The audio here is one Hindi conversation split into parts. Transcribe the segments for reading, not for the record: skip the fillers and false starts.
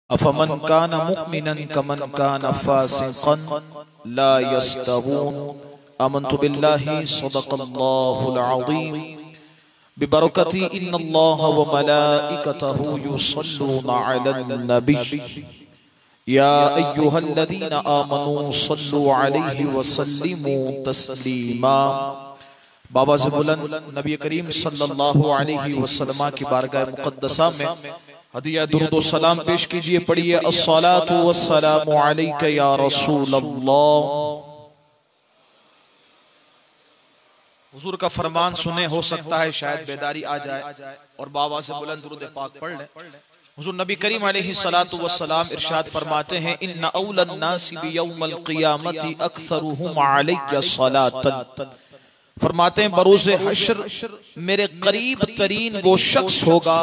अफमन कान मुमिनन कमन कान फासिकन ला यस्तवून आमन्तु बिल्लाहि सदक़ल्लाहुल अज़ीम बिबरकति इन्नल्लाह व मलाइकतहु युसल्लूना अलन नबी या अय्युहल्लज़ीना आमनू सल्लु अलैहि व सल्लिमू तस्लीमा। बाबा से बुलंद नबी करीम सल्लल्लाहु अलैहि वसल्लम की बारगाह मुक़द्दसा में हदिया दुरूद व सलाम पेश कीजिए। पढ़िए अस्सलातु वस्सलामु अलैका या रसूल अल्लाह। हुजूर का फरमान सुने, हो सकता है शायद बेदारी आ जाए और बाबा से बुलंद दुरूद पाक पढ़ लें। हुजूर नबी करीम अलैहि सलातु वस्सलाम इरशाद फरमाते हैं, इन्ना औलन नासी बियौमिल क़ियामति अक्सरुहुम अलैया सलातन। फरमाते हैं बरोज़े हश्र मेरे करीब तरीन वो शख्स होगा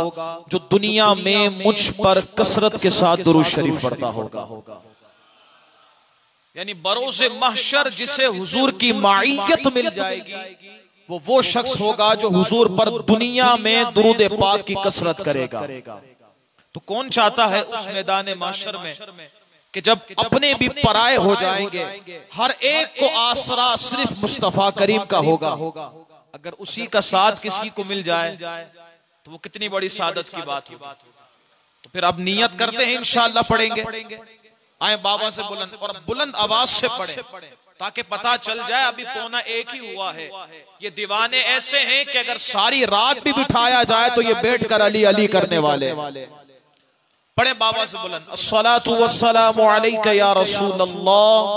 जो दुनिया में मुझ पर कसरत के साथ दुरूद शरीफ पढ़ता होगा। यानी बरोज़े महशर जिसे हुजूर की माइयत मिल जाएगी वो शख्स होगा जो हुजूर पर दुनिया में दुरूद पाक की कसरत करेगा। तो कौन चाहता है उस मैदान महशर में कि जब अपने भी पराए हो जाएंगे, हर एक को आसरा सिर्फ मुस्तफा करीम का होगा। अगर उसी का साथ किसी को मिल जाए तो वो कितनी बड़ी सादत की बात होगी। तो फिर अब नियत करते हैं इंशाअल्लाह पढ़ेंगे। आए बाबा से बुलंद और बुलंद आवाज से पढ़े ताकि पता चल जाए अभी पौना एक ही हुआ है। ये दीवाने ऐसे हैं कि अगर सारी रात भी बिठाया जाए तो ये बैठकर अली अली करने वाले। पढ़े बाबा से बुलंद अस्सलातु वस्सलामु अलैका या रसूल अल्लाह,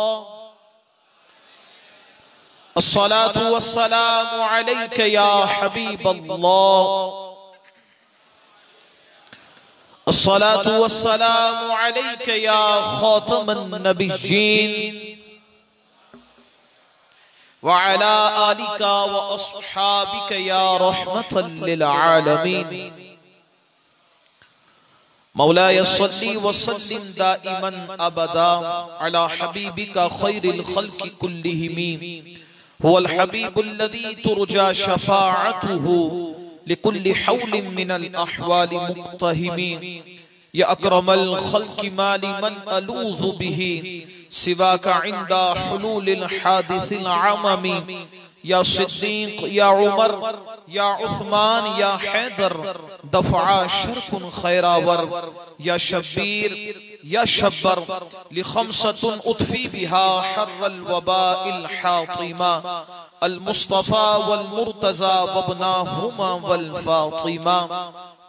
अस्सलातु वस्सलामु अलैका या हबीब अल्लाह, अस्सलातु वस्सलामु अलैका या खातमन नबिय्यीन व अला आलिका व अस्हाबिका या रहमतल लिल आलमीन। मौलाया सल्ली व सल्लिम दाइमन अबदा अला हबीबिका खैरिल खल्क़ि कुल्लिहिम हुवल हबीबुल्लज़ी तुरजा शफ़ाअतुहु लिकुल्लि हौलिन मिनल अहवालि मुक़्तहिम। या अकरमल खल्क़ि मा लिमन अलूज़ु बिही सिवाका इंदा हुलूलिल हादिसिल अममी। या सिद्दीक़ या उमर या उस्मान या हैदर दफ़ा शर्कुन खैरावर। या शब्बीर या शब्बर लिखमसतुन उतफी बिहा हर्रल वबाइल हातिमा अल मुस्तफ़ा वल मुर्तज़ा वब्नाहुमा वल फातिमा।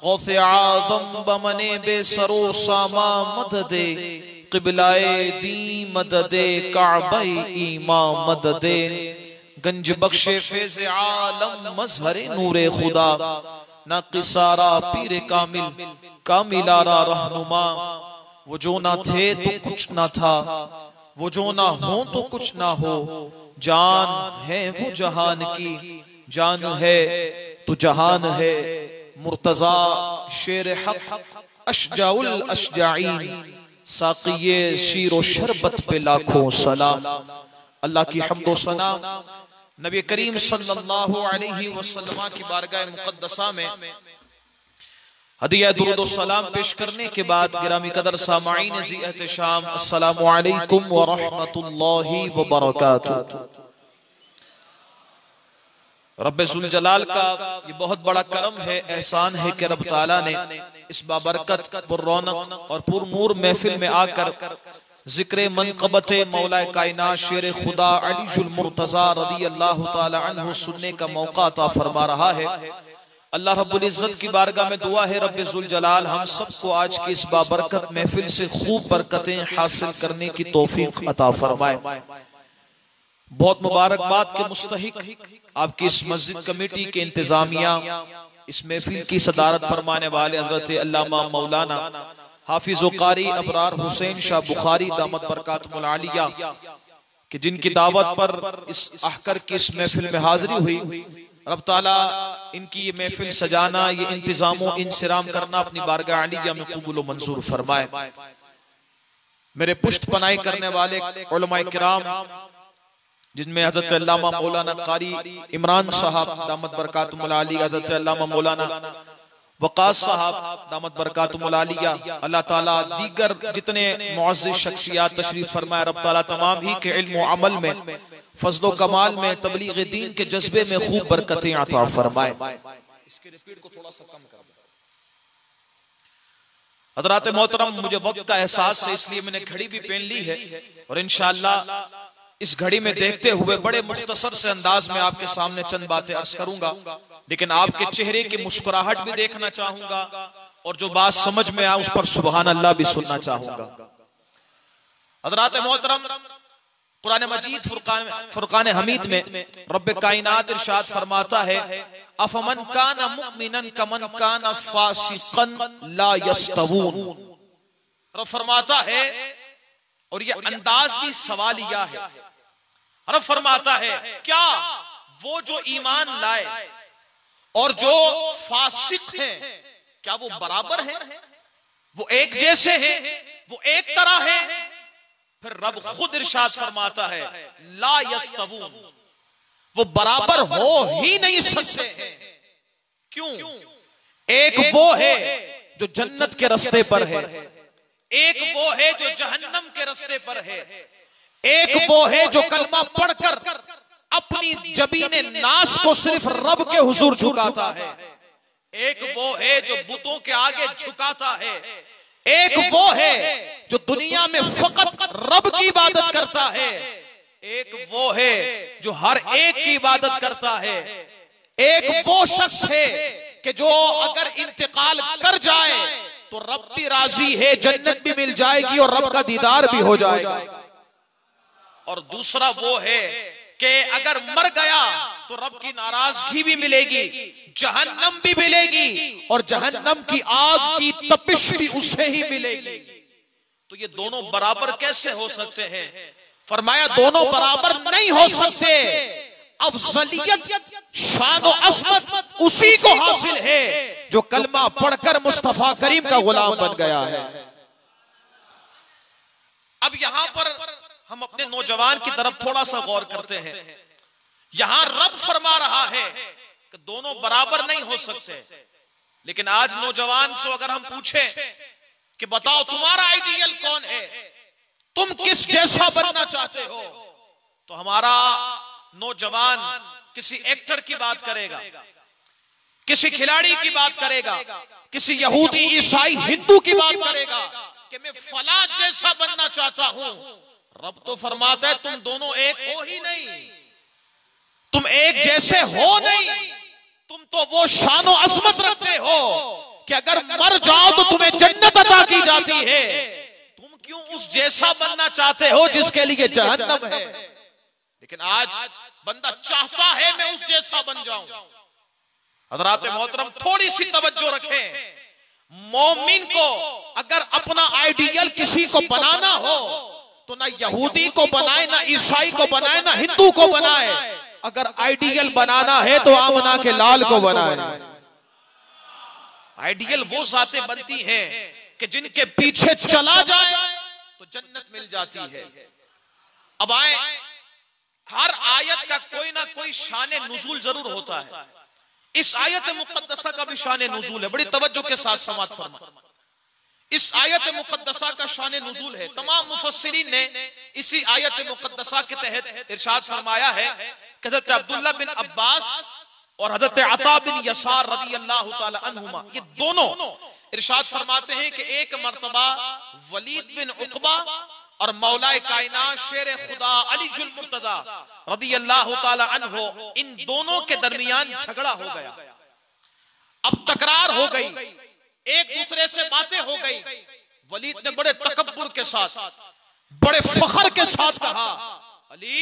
गौसे आज़म बमने बेसरो सामा मददे क़िबलाए दी मददे काबे ईमा मददे। गंज बख्शे फैज़े आलम मज़हरे नूरे खुदा ना किसारा पीरे कामिल कामिलारा रहनुमा। वो जो ना थे तो कुछ ना था, वो जो ना हो तो कुछ ना हो। जान है वो जहान की, जान है तो जहान है। मुर्तज़ा शेर हक अशजाउल अशजाईन साक़िये शीरो शरबत पे लाखों सलाम। अल्लाह की हम्दो सना नबी करीम सल्लल्लाहु अलैहि वसल्लम की बारगाह मुक़द्दसा में हदिया दुरूद सलाम पेश करने के बाद गिरामी कदर सामाईन ज़ी एहतिशाम अस्सलामु अलैकुम व रहमतुल्लाहि व बरकातुहू। रब्बे ज़ुल जलाल का ये बहुत बड़ा करम है, एहसान है कि रब ताला ने इस बाबरकत पुररौनक और पुरनूर महफिल में आकर जिक्र मनक़बत मौला कायनात शेर खुदा अलीजुल मुर्तज़ा रज़ी अल्लाह ताला अन्हु सुनने का मौका अता फरमा रहा है। अल्लाह रब्बुल इज़्ज़त की बारगाह में दुआ है रब्बे ज़ुल जलाल हम सबको आज की इस बाबरकत महफिल से खूब बरकतें हासिल करने की तौफीक अता फरमाए। बहुत मुबारकबाद के मुस्तहिक आपकी इस मस्जिद कमेटी के इंतजामिया, इस महफिल की सदारत फरमाने वाले हज़रत अल्लामा मौलाना हाफिज़ कारी अबरार हुसैन शाह बुखारी दामत बरकातुहुल आलिया कि जिनकी दावत पर इस अहकर की इस महफिल में हाजिरी हुई। रब ताला इनकी ये महफिल सजाना, ये इंतजामों इंसिराम करना अपनी बारगाह आलिया में कबूल व मंजूर फरमाए। मेरे पुष्ट पनाही करने वाले उलमाए किराम जिनमें हजरत अल्लामा मौलाना कारी इमरान साहब दामत बरकातुहुल आलिया, हजरत अल्लामा मौलाना वक़ास साहब दामत बरकातुहुल आलिया, अल्लाह ताला दीगर जितने मुअज़्ज़िज़ शख्सियात तशरीफ फरमाए, रब ताला तमाम ही के इल्म व अमल में, फज़्ल व कमाल में, तबलीग दीन के जज्बे में खूब बरकतें अता फरमाए। इसके स्पीड को थोड़ा सा कम कर दो। हज़रात मोहतरम, मुझे वक्त का एहसास है इसलिए मैंने घड़ी भी पहन ली है और इंशाअल्लाह इस घड़ी में देखते हुए बड़े मुख्तसर से अंदाज में आपके सामने चंद बातें अर्ज करूंगा, लेकिन आपके चेहरे की मुस्कुराहट भी देखना चाहूंगा और जो बात समझ में आए उस पर सुभान अल्लाह भी सुनना चाहूंगा। हज़रात मोहतरम, कुरान मजीद फुरकान हमीद में रब्बे कायनात इरशाद फरमाता है, अफमन काना मुमिनन कमन काना फासिकन ला यस्तवून। रब फरमाता है, और ये अंदाज भी सवालिया है, रब फरमाता है क्या वो जो ईमान लाए और जो फासिक हैं, क्या वो बराबर हैं? वो एक जैसे हैं? वो एक तरह है? फिर रब खुद इरशाद फरमाता है, ला यस्तवून, वो बराबर हो ही नहीं सकते हैं। क्यों? एक वो है जो जन्नत के रास्ते पर है, एक वो है जो जहन्नम के रास्ते पर है, एक वो है जो कलमा पढ़कर अपनी जबीने नास को सिर्फ रब के हुजूर झुकाता है, एक वो है जो बुतों के आगे झुकाता है, एक वो है जो दुनिया में फकत रब की इबादत करता है, एक वो है जो हर एक की इबादत करता है, एक वो शख्स है कि जो अगर इंतकाल कर जाए तो रब भी राजी है, जन्नत भी मिल जाएगी और रब का दीदार भी हो जाएगा। और दूसरा वो है कि अगर मर गया तो रब की नाराजगी भी मिलेगी, जहन्नम भी मिलेगी और जहन्नम की आग की तपिश भी उसे ही मिलेगी। तो ये दोनों बराबर कैसे हो सकते हैं? फरमाया दोनों बराबर नहीं हो सकते। अफजलियत, शान और असमत उसी को हासिल है जो कलमा पढ़कर मुस्तफा करीम का गुलाम बन गया है। अब यहां पर हम अपने नौजवान की तरफ थोड़ा सा गौर करते हैं। यहां रब फरमा रहा है कि दोनों बराबर नहीं हो सकते, लेकिन आज नौजवान से अगर हम पूछे कि बताओ तुम्हारा आइडियल कौन है, तुम किस जैसा बनना चाहते हो, तो हमारा नौजवान किसी एक्टर की बात करेगा, किसी खिलाड़ी की बात करेगा, किसी यहूदी ईसाई हिंदू की बात करेगा कि मैं फला जैसा बनना चाहता हूं। रब तो फरमाता है तुम दोनों एक हो ही नहीं, तुम एक जैसे हो नहीं, तुम तो वो शानो अजमत रखते हो कि अगर मर जाओ तो तुम्हें जन्नत अता की जाती है। तुम क्यों उस जैसा बनना चाहते हो जिसके लिए जहन्नम है? लेकिन आज बंदा चाहता है मैं उस जैसा बन जाऊं। हज़रात मोहतरम, थोड़ी सी तवज्जो रखें। मोमिन को अगर अपना आइडियल किसी को बनाना हो तो ना यहूदी को बनाए, ना ईसाई को बनाए, ना हिंदू को बनाए। अगर आइडियल बनाना है तो आमना के लाल को बनाए। आइडियल वो जातें बनती हैं कि जिनके पीछे चला जाए तो जन्नत मिल जाती है। अब आए, हर आयत का कोई ना कोई शान नुज़ूल जरूर होता है। इस आयत मुक़द्दसा का भी शान नुज़ूल है। बड़ी तवज्जो के साथ समाअत फरमा। इस आयत मुक़द्दसा का शान नुज़ूल है। तमाम मुफस्सिरीन ने इसी आयत मुक़द्दसा के तहत इरशाद फरमाया है कि हज़रत अब्दुल्लाह बिन अब्बास और हज़रत अता बिन यसार रज़ियल्लाहु ताला अन्हुमा, ये दोनों इरशाद फरमाते हैं कि एक मर्तबा वलीद बिन उक़बा और मौलाए कायनात शेर खुदा अली जुल मुर्तज़ा रज़ियल्लाहु ताला अन्हु, इन दोनों के दरमियान झगड़ा हो गया। अब तकरार हो गई, एक दूसरे से बातें हो गई। वलीद ने बड़े तकब्बुर के साथ, बड़े फख्र के साथ कहा, अली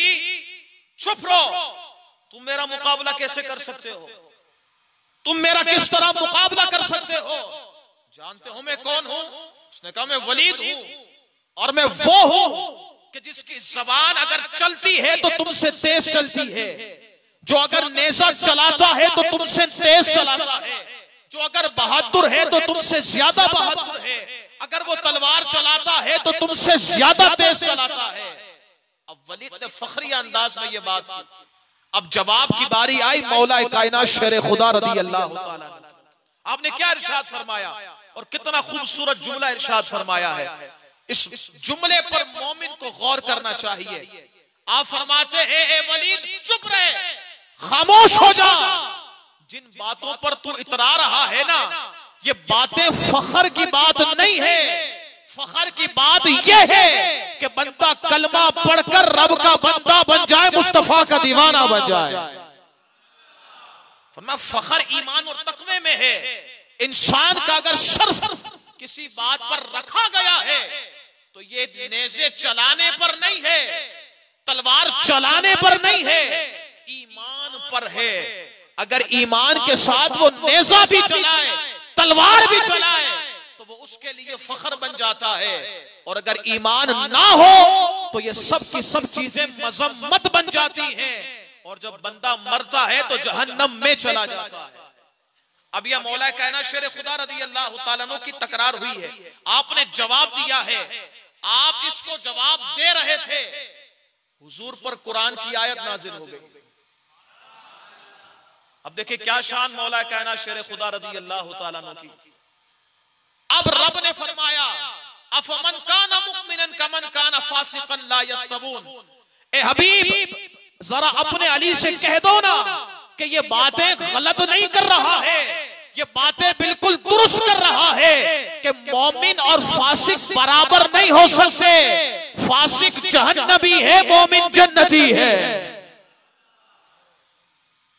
चुप रहो, तुम मेरा मुकाबला कैसे कर सकते हो? तुम मेरा किस तरह मुकाबला कर सकते हो? जानते हो मैं कौन हूं? उसने कहा मैं वलीद हूं और मैं वो हूं कि जिसकी जबान अगर चलती है तो तुमसे तेज चलती है, जो अगर नेजा चलाता है तो तुमसे तेज चलाता है, जो अगर बहादुर है तो तुमसे ज्यादा बहादुर है, अगर वो तलवार चलाता है तो तुमसे ज्यादा तेज चलाता है। अब वलीद ने फखरी अंदाज में ये बात की। अब जवाब की बारी आई मौला कायनात शेर खुदा रज़ियल्लाहु ताला। आपने क्या इरशाद फरमाया और कितना खूबसूरत जुमला इरशाद फरमाया है। इस जुमले पर मोमिन को गौर करना चाहिए। आप फरमाते हैं ए वलीद चुप रहे, खामोश हो जा। जिन बातों पर तू इतरा रहा है ना, ये बातें फखर की बात नहीं है। फखर की बात यह है कि बंदा कलमा पढ़कर रब का बंदा बन जाए, मुस्तफा का दीवाना बन जाए। फखर ईमान और तकवे में है। इंसान का अगर शर्फ किसी बात पर रखा गया है तो ये नेज़े चलाने पर नहीं है, तलवार चलाने पर नहीं है, ईमान पर है। अगर ईमान के साथ वो नेज़ा भी चलाए, तलवार भी चलाए, तो वो उसके लिए फखर बन जाता है। और अगर ईमान ना हो तो ये सब की सब चीजें मजम्मत बन जाती हैं। और जब बंदा मरता है तो जहन्नम में चला जाता है। अब यह मौला कायनात शेर खुदा रज़ी अल्लाह तआला अन्हु की तकरार हुई है, आपने जवाब दिया है। आप इसको जवाब दे रहे थे, हुजूर पर कुरान की आयत नाजिल हो गई। अब देखिए क्या शान मौला कायनात शेर खुदा रज़ी अल्लाह तआला अन्हु की। अब रब ने फरमाया अफमन काना मुमिनन कमन काना फासिकन ला यस्तवून। ए हबीब जरा अपने अली से कह दो ना कि ये बातें गलत नहीं कर रहा है, ये बातें बिल्कुल दुरुस्त कर रहा है कि मोमिन और फासिक बराबर नहीं हो सकते। फासिक जहन्नमी है, मोमिन जन्नती है।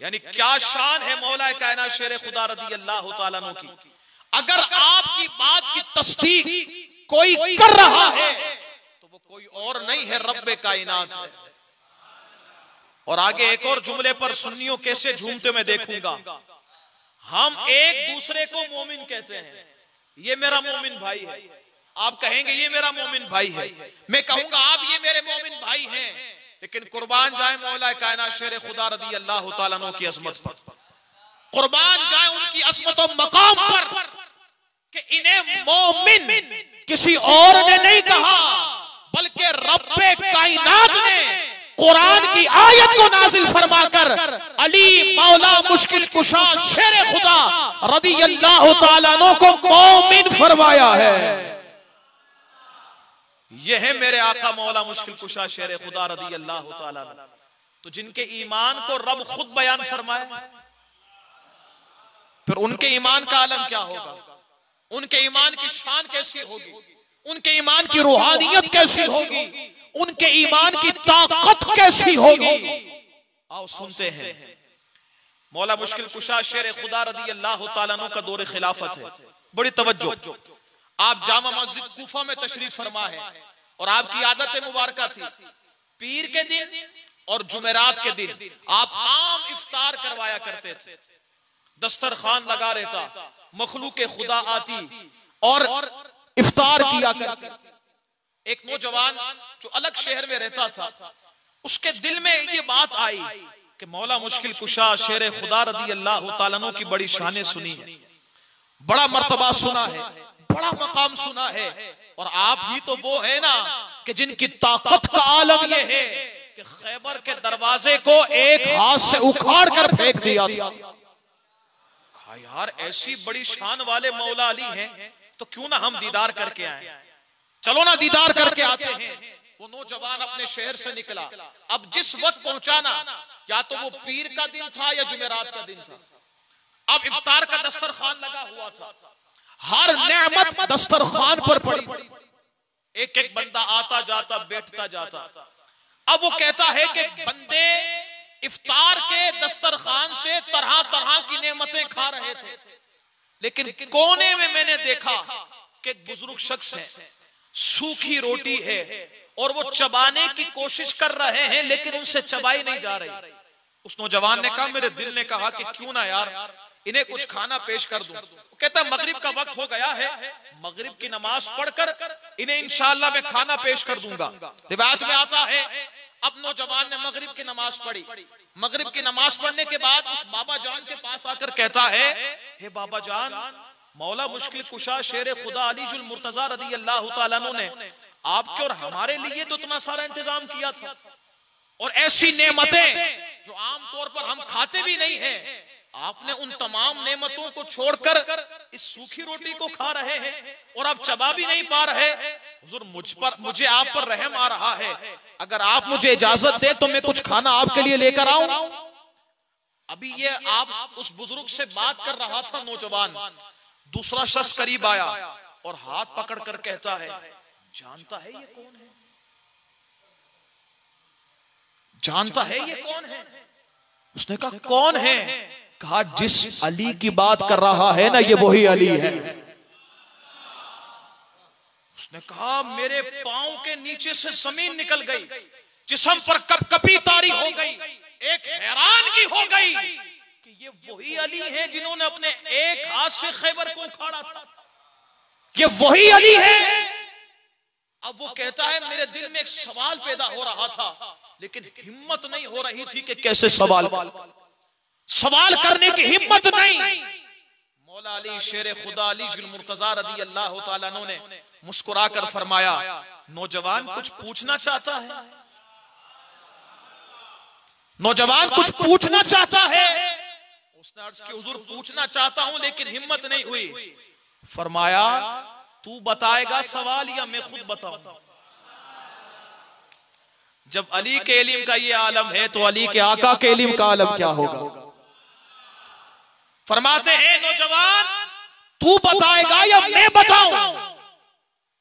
यानी क्या शान है मौला कायनात शेर खुदा रज़ी अल्लाह तआला अन्हु की। अगर आपकी बात की तस्दीक कोई कर रहा है तो वो कोई और नहीं है, रब्बे कायनात है। और आगे एक और जुमले पर सुन्नियों कैसे झूमते मैं देखूंगा। हम एक दूसरे को मोमिन कहते हैं, ये मेरा मोमिन भाई है। आप कहेंगे ये मेरा मोमिन भाई है, मैं कहूंगा आप ये मेरे मोमिन भाई हैं। लेकिन कुर्बान जाए मौला कायनात शेर खुदा रज़ी अल्लाह तआला अन्हु की अज़मत पर, कुर्बान जाए उनकी अज़मत और मकाम पर कि इन्हें मोमिन किसी और ने नहीं कहा, बल्कि रब्बे कायनात ने कुरान की आयत को नाजिल फरमाकर अली मौला मुश्किल कुशा शेर खुदा रज़ी अल्लाह तआला अन्हु को मोमिन फरमाया है। यह है मेरे आका मौला मुश्किल कुशा शेर खुदा रज़ी अल्लाह तआला अन्हु। तो जिनके ईमान को रब खुद बयान फरमाए, फिर उनके ईमान का आलम क्या होगा, उनके ईमान की शान कैसी होगी, उनके ईमान की रूहानियत कैसी होगी, उनके ईमान की ताकत कैसी होगी। आओ सुनते हैं। मौला मुश्किल कुशा शेर खुदा रज़ी अल्लाह तआला अन्हु का दौर खिलाफत है। बड़ी तवज्जो, आप जामा मस्जिद कूफा में तशरीफ फरमा है और आपकी आदत मुबारका थी पीर के दिन और जुमेरात के दिन आप आम इफ्तार करवाया करते थे। दस्तरखान लगा रहता, मखलूक खुदा आती और इफ्तार किया करते। एक नौजवान जो अलग शहर में रहता था, उसके दिल में ये बात आई कि मौला मुश्किल कुशा शेर खुदा रज़ी अल्लाह तआला अन्हु की बड़ी शानें सुनी है, बड़ा मर्तबा सुना है, बड़ा मकाम सुना है। और आप ही तो वो है ना कि जिनकी ताकत का आलम ये है कि खैबर के दरवाजे को एक हाथ से उखाड़ कर फेंक दिया था। कहा यार ऐसी बड़ी शान वाले मौला अली हैं तो क्यों ना हम दीदार करके आए, चलो ना दीदार करके आते हैं। वो नौजवान अपने शहर से निकला। अब जिस वक्त पहुंचाना, या तो वो पीर का दिन था या जुमेरात का दिन था। अब इफ्तार का दस्तरखान लगा हुआ था, हर नेमत दस्तरखान पर पड़ी, एक एक बंदा आता जाता बैठता जाता। अब वो कहता है कि बंदे इफ्तार के दस्तरखान से तरह तरह की नेमतें खा रहे थे, लेकिन कोने में मैंने देखा कि एक बुजुर्ग शख्स है, सूखी रोटी है और वो चबाने की कोशिश कर रहे हैं लेकिन उनसे चबाई नहीं जा रही। उस नौजवान ने कहा, मेरे दिल ने कहा कि क्यों ना यार इन्हें कुछ खाना पेश कर दूं। कहता है मगरिब का वक्त हो गया है, मगरिब की नमाज पढ़कर इन्हें इंशाअल्लाह मैं खाना पेश कर दूंगा। रिवायत में आता है अब नौजवान ने मगरिब की नमाज पढ़ी। मगरिब की नमाज पढ़ने के बाद उस बाबा जान के पास आकर कहता है, हे बाबा जान, मौला मुश्किल कुशा शेर खुदा अलीजुल मुर्तजा रज़ी अल्लाह तआला अन्हु ने आपके और हमारे लिए तो इतना सारा इंतजाम किया था और ऐसी नेमतें जो आमतौर पर हम खाते भी नहीं है, आपने उन तमाम नेमतों को छोड़कर इस सूखी रोटी को खा रहे हैं और आप चबा भी नहीं पा रहे। हुजूर मुझे आप पर रहम आ रहा है, अगर आप मुझे इजाजत दे तो मैं कुछ खाना आपके लिए लेकर आऊं। अभी ये आप उस बुजुर्ग से बात कर रहा था नौजवान, दूसरा शख्स करीब आया और हाथ पकड़कर कहता है, जानता है ये कौन है? जानता है ये कौन है? उसने कहा कौन है? कहा जिस अली की बात कर रहा है ना, ये वही अली है। उसने कहा मेरे पांव के नीचे से जमीन निकल गई, जिस्म पर कपकपी तारी हो गई, एक हैरानगी हो गई कि ये वही अली है जिन्होंने अपने एक हाथ से खैबर को उखाड़ा था। ये वही अली है। अब वो कहता है मेरे दिल में एक सवाल पैदा हो रहा था, लेकिन हिम्मत नहीं हो रही थी कि कैसे सवाल करने की हिम्मत नहीं। मौला अली शेर खुदा अली जुल मुर्तजा रदी अल्लाह तआला अन्हु ने मुस्कुराकर फरमाया, नौजवान कुछ पूछना चाहता है? नौजवान कुछ पूछना चाहता है? उसने अर्ज की हुजूर पूछना चाहता हूं लेकिन हिम्मत नहीं हुई। फरमाया तू बताएगा सवाल या मैं खुद बताऊं? जब अली के इल्म का ये आलम है तो अली के आका के इल्म का आलम क्या होगा? फरमाते हैं नौजवान तू बताएगा या मैं बताऊं?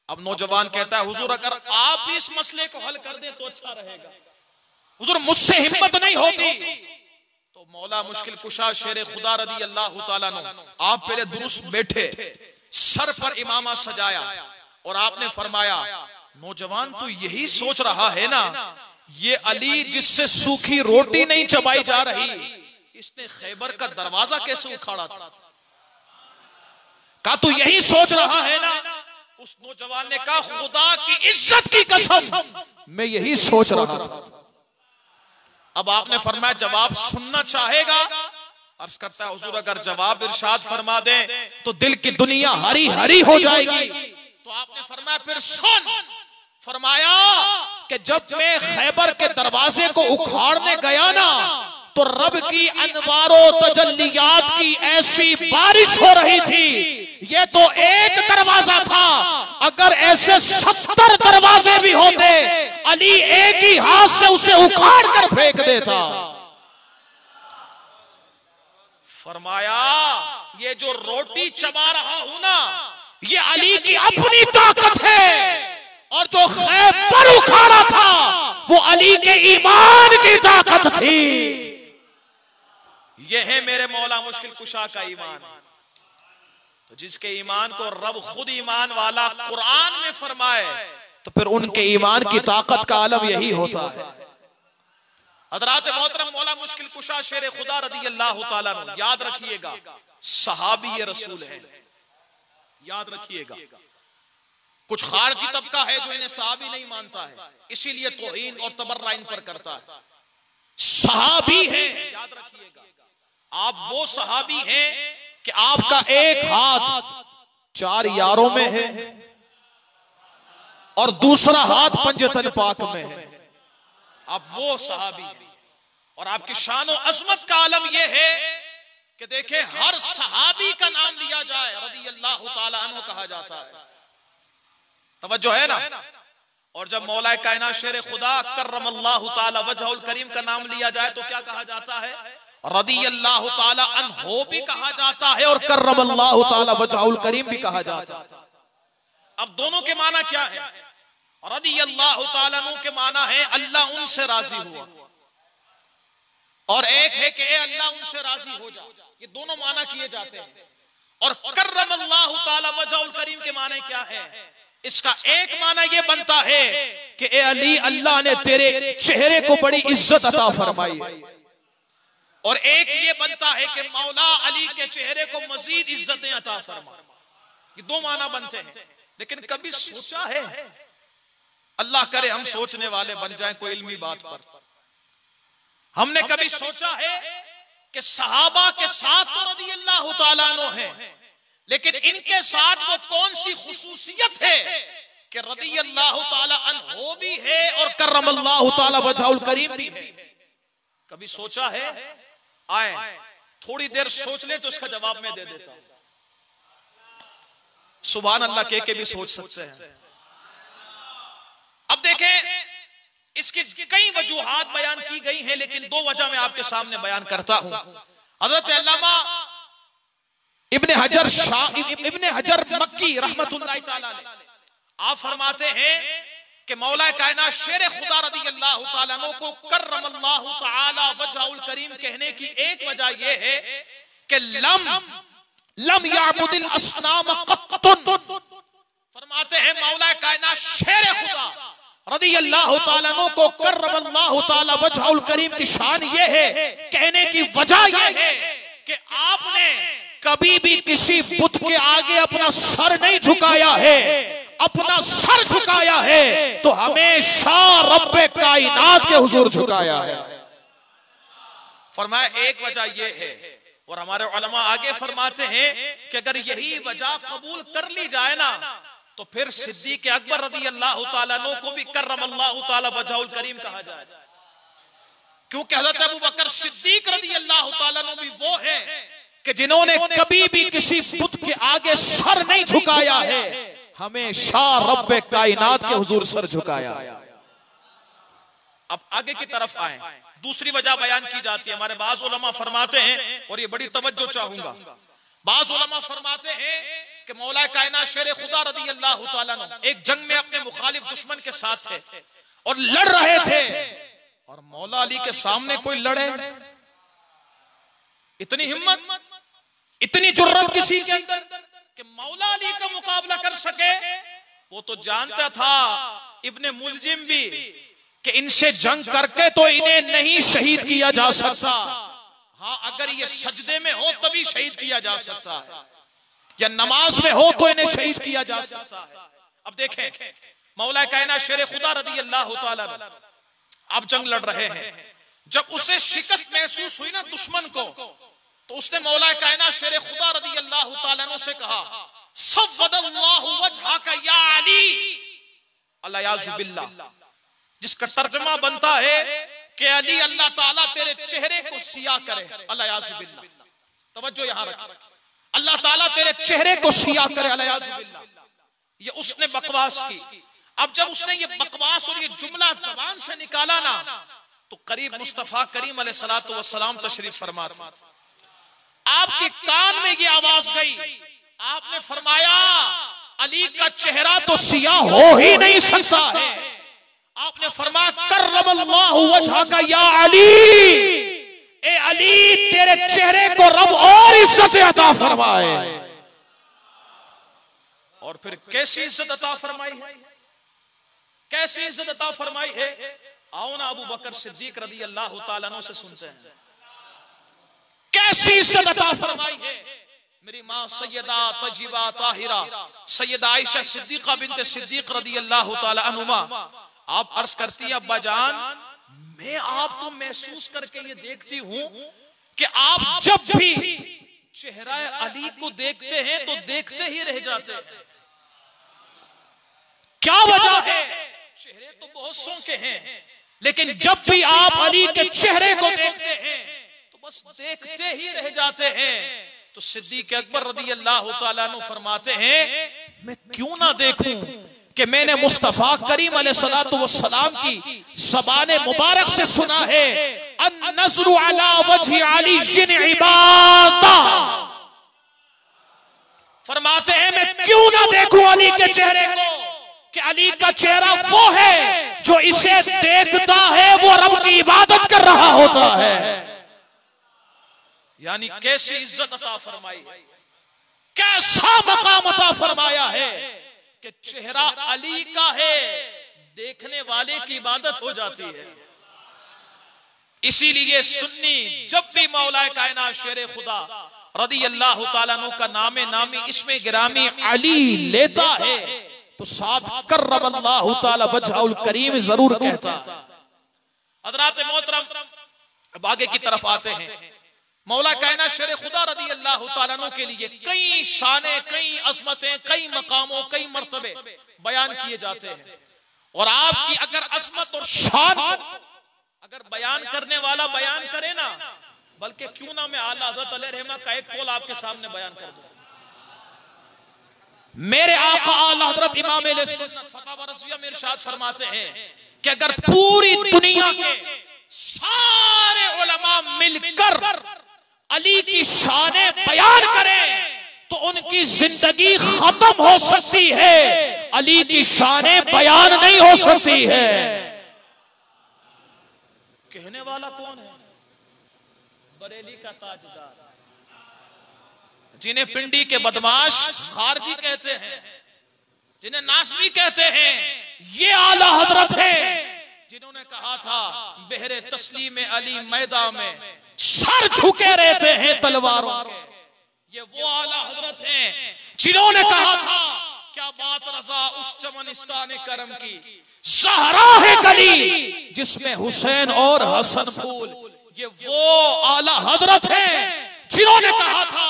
अब नौजवान कहता है हुजूर अगर आप इस मसले को हल कर दें तो अच्छा रहेगा। हुजूर मुझसे हिम्मत नहीं होती। तो मौला मुश्किल कुशा शेर खुदा रदी अल्लाह तआला अन्हु आप पहले दुरुस्त बैठे, सर पर इमामा सजाया और आपने फरमाया नौजवान तू यही सोच रहा है ना, ये अली जिससे सूखी रोटी नहीं चबाई जा रही, इसने खैबर का दरवाजा कैसे उखाड़ा था? कहा तू यही सोच रहा है ना? उस नौजवान ने कहा खुदा की इज्जत की कसम मैं यही सोच रहा था। अब आपने फरमाया जवाब सुनना चाहेगा? अर्ज करता है हुजूर अगर जवाब इरशाद फरमा दे तो दिल की दुनिया हरी हरी हो जाएगी। तो आपने फरमाया फिर सुन। फरमाया कि जब मैं खैबर के दरवाजे को उखाड़ने गया ना तो रब की अनवारों तजल्लियात की ऐसी बारिश हो रही थी। ये तो एक दरवाजा था, अगर ऐसे 70 दरवाजे भी होते अली एक ही हाथ से उसे उखाड़ कर फेंक देता। फरमाया ये जो रोटी चबा रहा हूं ना, ये अली की अपनी ताकत है, और जो खैबर उखाड़ा था वो अली के ईमान की ताकत थी। ये है मेरे मौला मुश्किल कुशा का ईमान। तो जिसके ईमान को रब खुद ईमान वाला कुरान में फरमाए तो फिर उनके ईमान की ताकत का आलम यही होता है। हज़रात मोहतरम मौला मुश्किल कुशा शेर खुदा रदी अल्लाह तआला अन्हु याद रखिएगा सहाबी रसूल है, याद रखिएगा। कुछ खारजी तबका है जो इन्हें सहाबी नहीं मानता है, इसीलिए तौहीन और तबर्रा इन पर करता है। सहाबी है, याद रखिएगा आप वो सहाबी हैं कि आपका एक हाथ 4 यारों में है और दूसरा हाथ पंजतन पाक में है। आप वो सहाबी हैं और आपकी शान और अजमत का आलम यह है कि देखें हर सहाबी का नाम लिया जाए रदी अल्लाह तआला अन्हु कहा जाता है। तवज्जो है ना? और जब मौला कायनात शेर खुदा कर्रमल्लाहु तआला वजहुल करीम का नाम लिया जाए तो क्या कहा जाता है? रदी अल्लाह तआला अन्हु भी कहा जाता है और कर्रमल्लाहु तआला वजहुल करीम भी कहा जाता है। अब दोनों के माना क्या है? रदी अल्लाह तआला अन्हु के माना है अल्लाह उनसे राजी हुआ, और एक है कि अल्लाह उनसे राजी हो जा। ये दोनों माना किए जाते हैं। और कर्रमल्लाहु तआला वजहुल करीम के माने क्या है? इसका एक माना यह बनता है कि ए अली अल्लाह ने तेरे चेहरे को बड़ी इज्जत अता फरमाई, और एक ये बनता है कि मौला अली के चेहरे को मजीद इज्जतें अता फरमा। ये दो माना बनते हैं। लेकिन कभी सोचा है, अल्लाह करे हम सोचने वाले बन जाएं कोई इल्मी बात पर, हमने कभी सोचा है कि सहाबा के साथ तो रज़ी अल्लाह तआला अन्हु है, लेकिन इनके साथ वो कौन सी खुसूसियत है कि रज़ी अल्लाह तआला अन्हु भी है और कर्रमल्लाहु तआला वजहुल करीम भी है? कभी सोचा है? आए थोड़ी देर सोच ले तो इसका जवाब मैं दे देता हूं। सुभान अल्लाह कह के भी सोच सकते हैं। अब देखें, इसकी कई वजूहात बयान की गई हैं, लेकिन दो वजह मैं आपके सामने बयान करता हूं। हजरत अल्लामा इब्ने हजर मक्की रहमतुल्लाह तआला अलैह आप फरमाते हैं कि मौला कायनात शेर खुदा रज़ी अल्लाह तआला अन्हु को कर्रमल्लाहु तआला वजहुल करीम कहने की एक वजह यह है कि लम याबुदिल अस्नाम क़त्तुन। फरमाते हैं मौला कायनात शेर खुदा रज़ी अल्लाह तआला अन्हु को कर्रमल्लाहु तआला वजहुल करीम की शान यह है, कहने की वजह यह है कि आपने कभी भी किसी बुत के आगे अपना सर नहीं झुकाया है। अपना सर झुकाया है तो हमेशा रब्बे कायनात के हुजूर झुकाया है। फरमाया एक वजह यह है, और हमारे उलमा आगे फरमाते हैं कि अगर यही वजह कबूल कर ली जाए ना, तो फिर सिद्दीक अकबर रज़ी अल्लाह तआला अन्हु को भी कर्रमल्लाहु तआला वजहुल करीम कहा जाए, क्योंकि हज़रत अबू बकर सिद्दीक रज़ी अल्लाह तआला अन्हु भी वो है कि जिन्होंने कभी भी किसी बुत के आगे सर नहीं झुकाया है, हमेशा रब्बे कायनात के हुजूर सर झुकाया। अब आगे की तरफ आए, दूसरी वजह बयान की जाती है। हमारे बाज़ उलमा फरमाते हैं, और ये बड़ी तवज्जो चाहूंगा, बाज़ उलमा फरमाते हैं कि मौला कायनात शेर खुदा रज़ी अल्लाह तआला अन्हु एक जंग में अपने मुखालिफ दुश्मन के साथ थे और लड़ रहे थे, और मौला अली के सामने कोई लड़े, इतनी हिम्मत, इतनी जुर्रत किसी के अंदर कि मौला अली का मुकाबला कर सके। वो तो जानता था इब्ने मुलजिम भी कि इनसे जंग करके तो इन्हें नहीं शहीद किया जा सकता। हाँ, अगर ये सजदे में हो तभी शहीद किया जा सकता है, या नमाज में हो तो इन्हें शहीद किया जा सकता है। अब देखें, मौला कायनात शेर खुदा रज़ी अल्लाह तआला अब जंग लड़ रहे हैं। जब उसे शिकस्त महसूस हुई ना दुश्मन को, तो उसने मौला कायनात शेर खुदा रज़ी अल्लाह तआला अन्हु से कहा, सव्वदल्लाहु वजहका या अली, अलियाज़ु बिल्लाह, जिसका तर्जुमा बनता है कि अली अल्लाह ताला तेरे चेहरे को सिया करे, अलियाज़ु बिल्लाह। तवज्जो यहां रखें, अल्लाह ताला तेरे चेहरे को सिया करे, अलियाज़ु बिल्लाह। ये उसने बकवास की। अब जब उसने ये बकवास और ये जुमला ज़बान से निकाला ना, तो करीब मुस्तफा करीम अलैहिस्सलातु वस्सलाम तशरीफ फरमा थे। आपके कान में ये आवाज गई, आपने फरमाया अली का चेहरा तो सिया हो ही नहीं सकता है। आपने फरमाया कर्रमल्लाहु वजहका या अली, ए अली तेरे चेहरे को रब और इज्जत अता फरमाए। और फिर कैसी इज्जत अता फरमाई है, कैसी इज्जत अता फरमाई है। आओ ना अबू बकर सिद्दीक रज़ी अल्लाह तआला अन्हु से सुनते हैं कैसी इज्जत अता फरमाई है। मेरी माँ सैयदा तजीबा ताहिरा सैयदा आयशा सिद्दीका बिन्त सिद्दीक रज़ी अल्लाह तआला अन्हुमा आप अर्ज करती है, अब्बा जान मैं आपको महसूस करके ये देखती हूँ कि आप जब भी चेहरा अली को देखते हैं तो देखते ही रह जाते हैं। क्या वजह है? चेहरे तो बहुत सौ के हैं, लेकिन जब भी आप अली के चेहरे को देखते हैं तो बस देखते ही रह जाते हैं। तो सिद्दीक अकबर रज़ी अल्लाह तआला अन्हु फरमाते हैं, मैं क्यों ना देखूं कि मैंने मुस्तफा करीम अलैहिस्सलातु वस्सलाम की ज़बान मुबारक से सुना है, अन-नज़्रु अला वजहि अली इबादा। फरमाते हैं मैं क्यों ना देखूं अली के चेहरे को, कि अली का चेहरा वो है जो इसे देखता है वो रब की इबादत कर रहा होता है। यानी कैसी इज्जत अता फरमाई, कैसा मकाम अता फरमाया है कि चेहरा अली का है, देखने वाले की इबादत हो जाती है। इसीलिए सुन्नी जब भी मौला कायनात शेर खुदा रज़ी अल्लाह तआला अन्हु का नामे नामी इसमें गिरामी अली लेता है तो साथ कर्रमल्लाहु तआला वजहुल करीम जरूर कहता। हज़रात मोहतरम, अब आगे की तरफ आते हैं। मौला कायनात शेर खुदा रज़ी अल्लाह तआला अन्हु के लिए कई शाने, कई अज़मतें, कई मकामों, कई मर्तबे बयान किए जाते हैं। और आपकी अगर अज़मत और शान अगर बयान करने वाला बयान करे ना, बल्कि क्यों ना मैं आला हज़रत अलैहिर्रहमा का एक कौल आपके सामने बयान कर दूं। मेरे आका आला हज़रत इमाम अहले सुन्नत फतवा रज़िया में इरशाद फरमाते हैं कि अगर पूरी दुनिया के सारे उलमा मिलकर अली की शाने बयान करें तो उनकी जिंदगी खत्म हो सकती है, अली की शाने बयान नहीं हो सकती है। कहने वाला कौन है? बरेली का ताजदार, जिन्हें पिंडी के बदमाश खारजी कहते हैं, जिन्हें नासबी कहते हैं, ये आला हजरत है जिन्होंने कहा था बहरे तस्लीम अली मैदान में सर झुके रहते हैं तलवारों के। ये वो आला हजरत हैं जिन्होंने कहा था क्या बात रजा उस चमनिस्तान करम की, ज़हरा है गली जिसमें हुसैन और हसन फूल। ये वो आला हजरत हैं जिन्होंने कहा था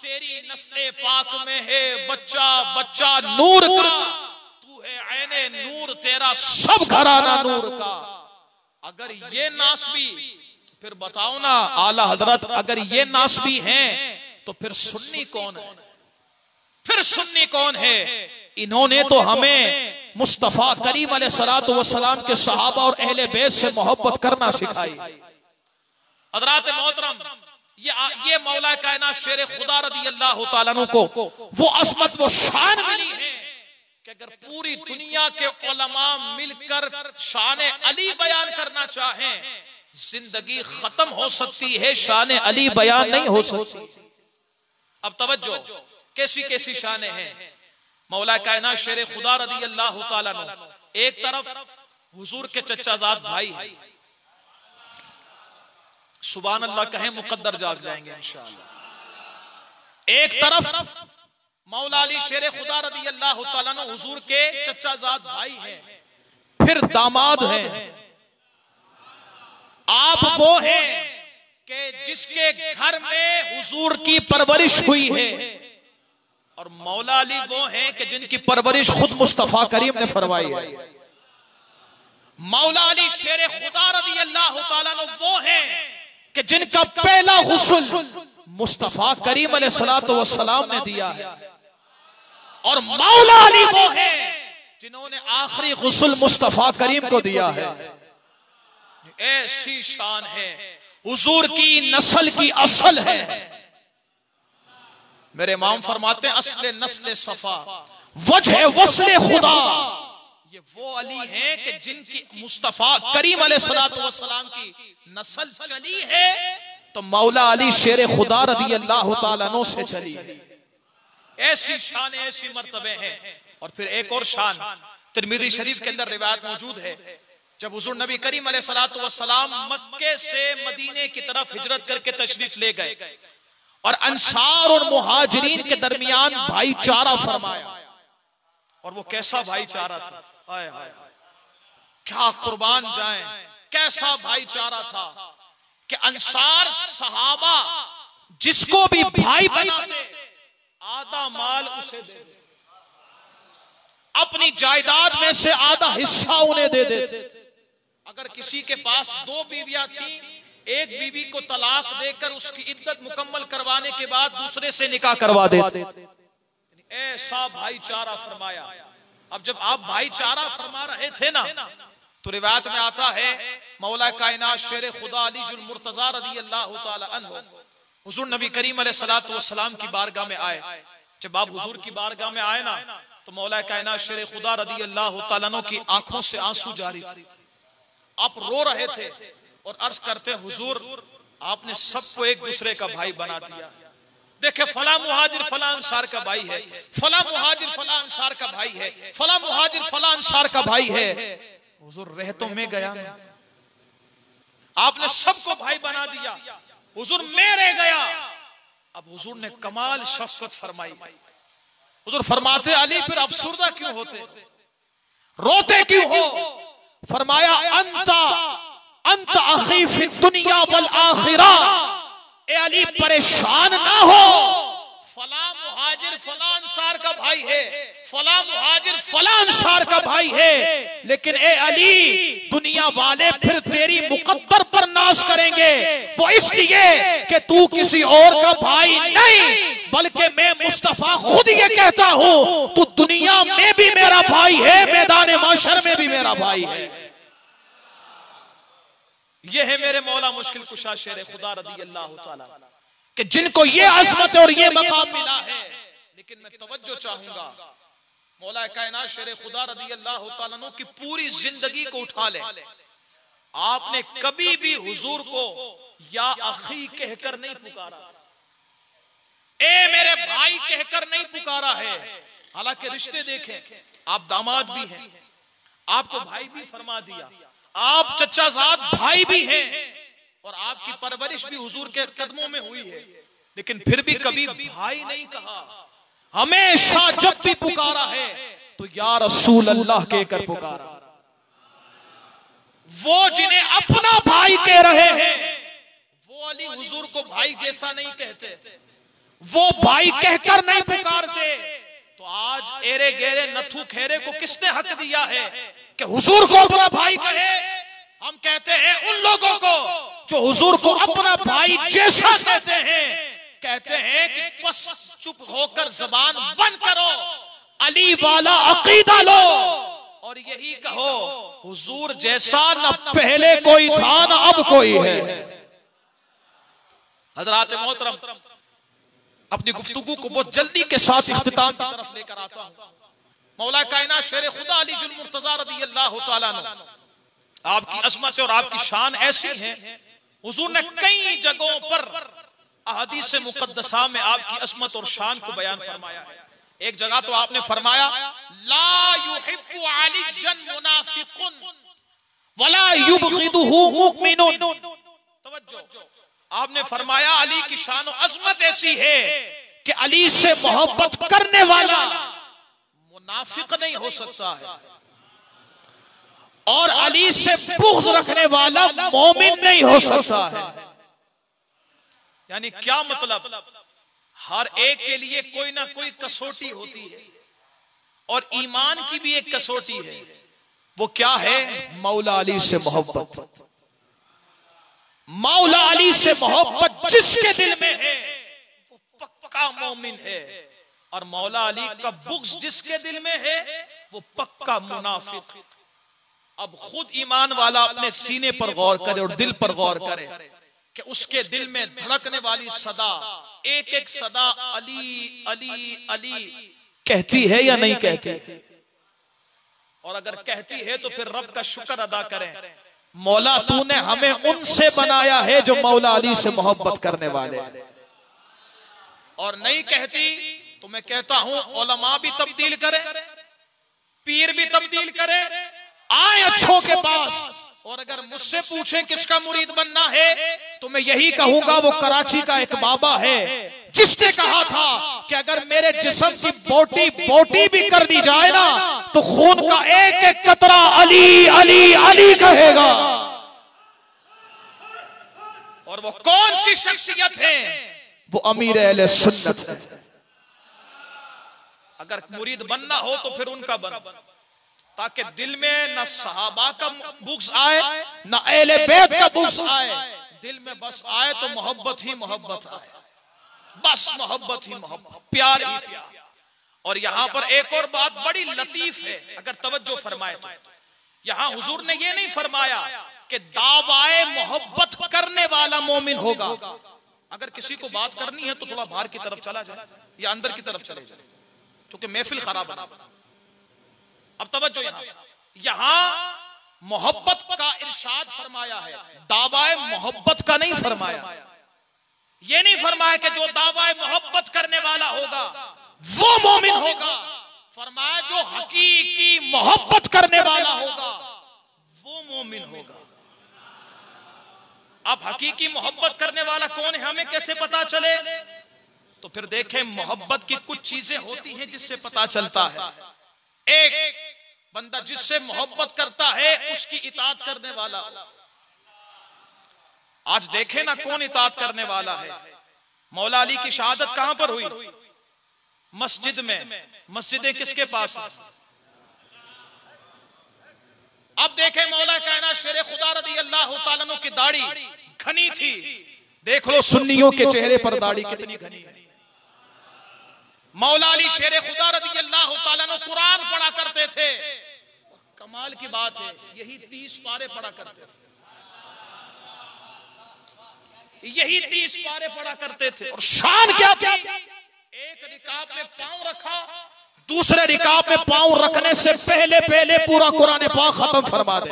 तेरी नस्ले पाक में है बच्चा बच्चा नूर का, तू है ऐने नूर तेरा सब घराना नूर का। अगर ये नासबी, फिर बताओ ना आला हजरत, अगर ये नासबी हैं तो फिर सुन्नी कौन है? फिर सुन्नी कौन है? इन्होंने तो हमें मुस्तफा करीम अलैहिस्सलातु वस्सलाम के सहाबा और अहले बैत से मोहब्बत करना सिखाई। हज़रात मोहतरम, ये मौला कायनात शेर खुदा रज़ी अल्लाह तआला अन्हु को वो अज़मत वो शान मिली है कि अगर पूरी दुनिया के उलमा मिलकर शान अली बयान करना चाहें, जिंदगी खत्म हो सकती है, शान अली बयान नहीं हो सकती। अब तवज्जो, कैसी कैसी शाने हैं मौला कायनात शेर खुदा रज़ी अल्लाह तआला अन्हु। एक तरफ हुजूर के चचाजाद भाई है, सुभान अल्लाह कहें मुकद्दर जाग जाएंगे इंशाअल्लाह। एक तरफ मौला अली शेर खुदा रज़ी अल्लाह तआला अन्हु हुजूर के चचाजाद भाई हैं, फिर दामाद हैं। आप वो हैं कि जिसके घर में हुजूर की परवरिश हुई है, और मौला अली वो हैं कि जिनकी परवरिश खुद मुस्तफा करीम ने फरमाई है। मौला अली शेर खुदा रज़ी अल्लाह तआला अन्हु वो हैं कि जिनका पहला गुस्ल मुस्तफा करीम अलैहिस्सलातु वस्सलाम ने दिया है, और मौला अली वो हैं जिन्होंने आखिरी गुस्ल मुस्तफा करीम को दिया है। ऐसी शान है, हुजूर की नस्ल की असल है। मेरे इमाम फरमाते हैं असले नस्ल सफा वजह वस्ले खुदा। ये वो अली हैं कि जिनकी मुस्तफा करीम अलैहिस्सलातु वस्सलाम की नस्ल चली है, तो मौला अली शेर खुदा रज़ी अल्लाह तआला अन्हु से चली है। ऐसी शान, ऐसी मर्तबे हैं। और फिर एक और शान तिरमिज़ी शरीफ के अंदर रिवायत मौजूद है, जब हुजूर नबी करीम अलैहिस्सलातु वस्सलाम मक्के से मदीने की तरफ हिजरत करके तशरीफ ले गए और अंसार और मुहाजिरीन के दरमियान भाईचारा फरमाया। और वो कैसा भाईचारा था, हाय हाय क्या कुर्बान जाएं, कैसा भाईचारा था कि अंसार सहाबा जिसको भी भाई बनाते आधा माल उसे दे, अपनी जायदाद में से आधा हिस्सा उन्हें दे देते। अगर किसी के पास 2 बीवियां थी, एक बीवी को तलाक देकर उसकी इद्दत मुकम्मल करवाने के बाद दूसरे से निकाह करवा देते। ऐसा भाईचारा फरमाया। अब जब आप भाईचारा फरमा रहे थे ना, तो रिवायत में आता है मौला कायनात शेर खुदा अली जुल मुर्तजा रज़ी अल्लाह तआला अन्हु हुजूर नबी करीम अलैहिस्सलातु वस्सलाम की बारगाह में आए। जब आप हुजूर की बारगाह में आए ना, तो मौला कायनात शेर खुदा रज़ी अल्लाह तआला अन्हु की आंखों से आंसू जारी थे। आप रो रहे थे और अर्ज करते हुजूर आपने सबको एक दूसरे का भाई बना दिया। देखे फला मुहाजिर फला अंसार का भाई है, फला मुहाजिर फला अंसार का भाई है, फला मुहाजिर फला अंसार का भाई है। हुजूर रह तो मैं गया, आपने सबको भाई बना दिया, हुजूर मैं रह गया। अब हुजूर ने कमाल शफकत फरमाई। हुजूर फरमाते अली फिर अफसुर्दा क्यों होते, रोते क्यों हो? फरमाया अंता अंत अखी फी दुनिया वल आखिरा। ए अली परेशान ना हो, फला मुहाजिर फला अंसार का भाई है, फला मुहाजिर फला अंसार का भाई है, लेकिन ए अली दुनिया वाले फिर तेरी मुकद्दर पर नाज बर्दाश्त करेंगे वो इसलिए कि तू किसी और का भाई नहीं, बल्कि मैं मुस्तफा खुद ये कहता हूं तू दुनिया में भी मेरा भाई है, मैदान माशर में भी मेरा भाई है। ये है मेरे मौला मुश्किल कुशा शेर खुदा रज़ी अल्लाह तआला कि जिनको ये अज़मत और ये मकाम मिला है। लेकिन मैं तवज्जो चाहूंगा, मौला कायनात शेर खुदा रज़ी अल्लाह तआला अन्हु की पूरी जिंदगी को उठा ले, आपने कभी भी हुजूर को या अखी कहकर नहीं पुकारा, ए मेरे भाई कहकर नहीं पुकारा है। हालांकि रिश्ते देखें, आप दामाद भी हैं, आपको भाई भी फरमा दिया, आप चचाजाद भाई भी हैं और आपकी परवरिश भी हुजूर के कदमों में हुई है, लेकिन फिर भी कभी भाई नहीं कहा। हमेशा जब भी पुकारा है तो या रसूल अल्लाह कहकर पुकारा। वो जिन्हें अपना भाई कह रहे हैं वो अली हुजूर को भाई जैसा नहीं कहते, वो भाई कहकर नहीं पुकारते। तो आज एरे गेरे नथु खेरे को किसने हक दिया है कि हुजूर को अपना भाई कहे? हम कहते हैं उन लोगों को जो हुजूर को अपना भाई जैसा कहते हैं कि बस चुप होकर जबान बंद करो, अली वाला अकीदा लो और यही कहो हुजूर जैसा न पहले कोई था न अब कोई है। हजरात मोहतरम, अपनी गुफ्तगू को बहुत जल्दी के साथ इख्तिताम की तरफ लेकर आता हूं। मौला कायनात शेर खुदा अली जुल मुर्तजा रज़ी अल्लाह तआला अन्हु, आपकी अज़मत और आपकी शान ऐसी है, हुजूर ने कई जगहों पर अहदीस मुक़द्दसा में आपकी अज़मत और शान को बयान फरमाया है। एक जगह तो आपने फरमाया ला युहिब्बु अलिय्यन मुनाफिकुन वला युबग़िदुहु मुमिनुन। तवज्जो, आपने फरमाया अली की शान और अज़मत ऐसी है कि अली से मोहब्बत करने वाला मुनाफिक नहीं हो सकता है और अली से बुग़्ज़ रखने वाला मोमिन नहीं हो सकता है। यानी क्या मतलब? हर एक के लिए कोई ना कोई कसौटी होती है और ईमान की भी एक कसौटी है। वो क्या है? मौला अली से मोहब्बत। मौला अली से मोहब्बत जिसके दिल में है वो पक्का मोमिन है और मौला अली का बुग़्ज़ जिसके दिल में है वो पक्का मुनाफिक। अब खुद ईमान वाला अपने सीने पर गौर करे और दिल पर गौर करे कि उसके दिल में धड़कने वाली सदा, एक एक सदा अली अली अली कहती है या नहीं कहती? और अगर कहती है तो फिर रब का शुक्र अदा करें, मौला तूने हमें उनसे बनाया है जो मौला अली से मोहब्बत करने वाले। और नहीं कहती तो मैं कहता हूं उलमा भी तब्दील करे, पीर भी तब्दील करे, आए अच्छों के पास। और अगर मुझसे पूछें किसका मुरीद बनना है तो मैं यही कहूंगा वो कराची का एक बाबा है जिसने कहा था कि अगर मेरे जिस्म की बोटी बोटी भी कर दी जाए ना तो खून का एक एक कतरा अली अली अली कहेगा। और वो कौन सी शख्सियत है? वो अमीर अहले सुन्नत है। अगर मुरीद बनना हो तो फिर उनका बन, ताकि दिल में न सहाबा का बुग़्ज़ आए न अहले बैत का बुग़्ज़ आए, दिल में बस आए तो मोहब्बत ही मोहब्बत आए, बस मोहब्बत ही मोहब्बत, प्यार ही प्यार। और यहाँ पर एक और बात बड़ी लतीफ है, अगर तवज्जो फरमाए तो यहाँ हुजूर ने ये नहीं फरमाया कि दावाए मोहब्बत करने वाला मोमिन होगा। अगर किसी को बात करनी है तो थोड़ा बाहर की तरफ चला जाए या अंदर की तरफ चले जाए, क्योंकि महफिल खराब है। अब तवज्जो, यहाँ मोहब्बत का इरशाद फरमाया है, दावाए मोहब्बत का नहीं फरमाया। ये नहीं फरमाया कि जो दावाए मोहब्बत करने वाला होगा वो मोमिन होगा, फरमाया जो हकीकी मोहब्बत करने वाला होगा वो मोमिन होगा। अब हकीकी मोहब्बत करने वाला कौन है हमें कैसे पता चले? तो फिर देखें, मोहब्बत की कुछ चीजें होती हैं जिससे पता चलता है। एक बंदा जिससे मोहब्बत करता है उसकी इताअत करने वाला। आज देखें ना कौन इताअत करने वाला है। मौला अली की शहादत कहां पर हुई? मस्जिद में। मस्जिदें किसके पास है? अब देखें, मौला कायनात शेर खुदा रज़ी अल्लाह तआला अन्हु की दाढ़ी घनी थी। देख लो सुन्नियों के चेहरे पर दाढ़ी कितनी घनी है। मौला अली शेर खुदा रज़ी अल्लाह ताला अन्हु कुरान पढ़ा करते थे। कमाल की बात है, यही 30 पारे पढ़ा करते थे, यही 30 पारे पढ़ा करते थे। और शान क्या थी, एक रिकाब में पांव रखा, दूसरे रिकाब में पांव रखने से पहले पहले पूरा कुरान पाक खत्म फरमा दे।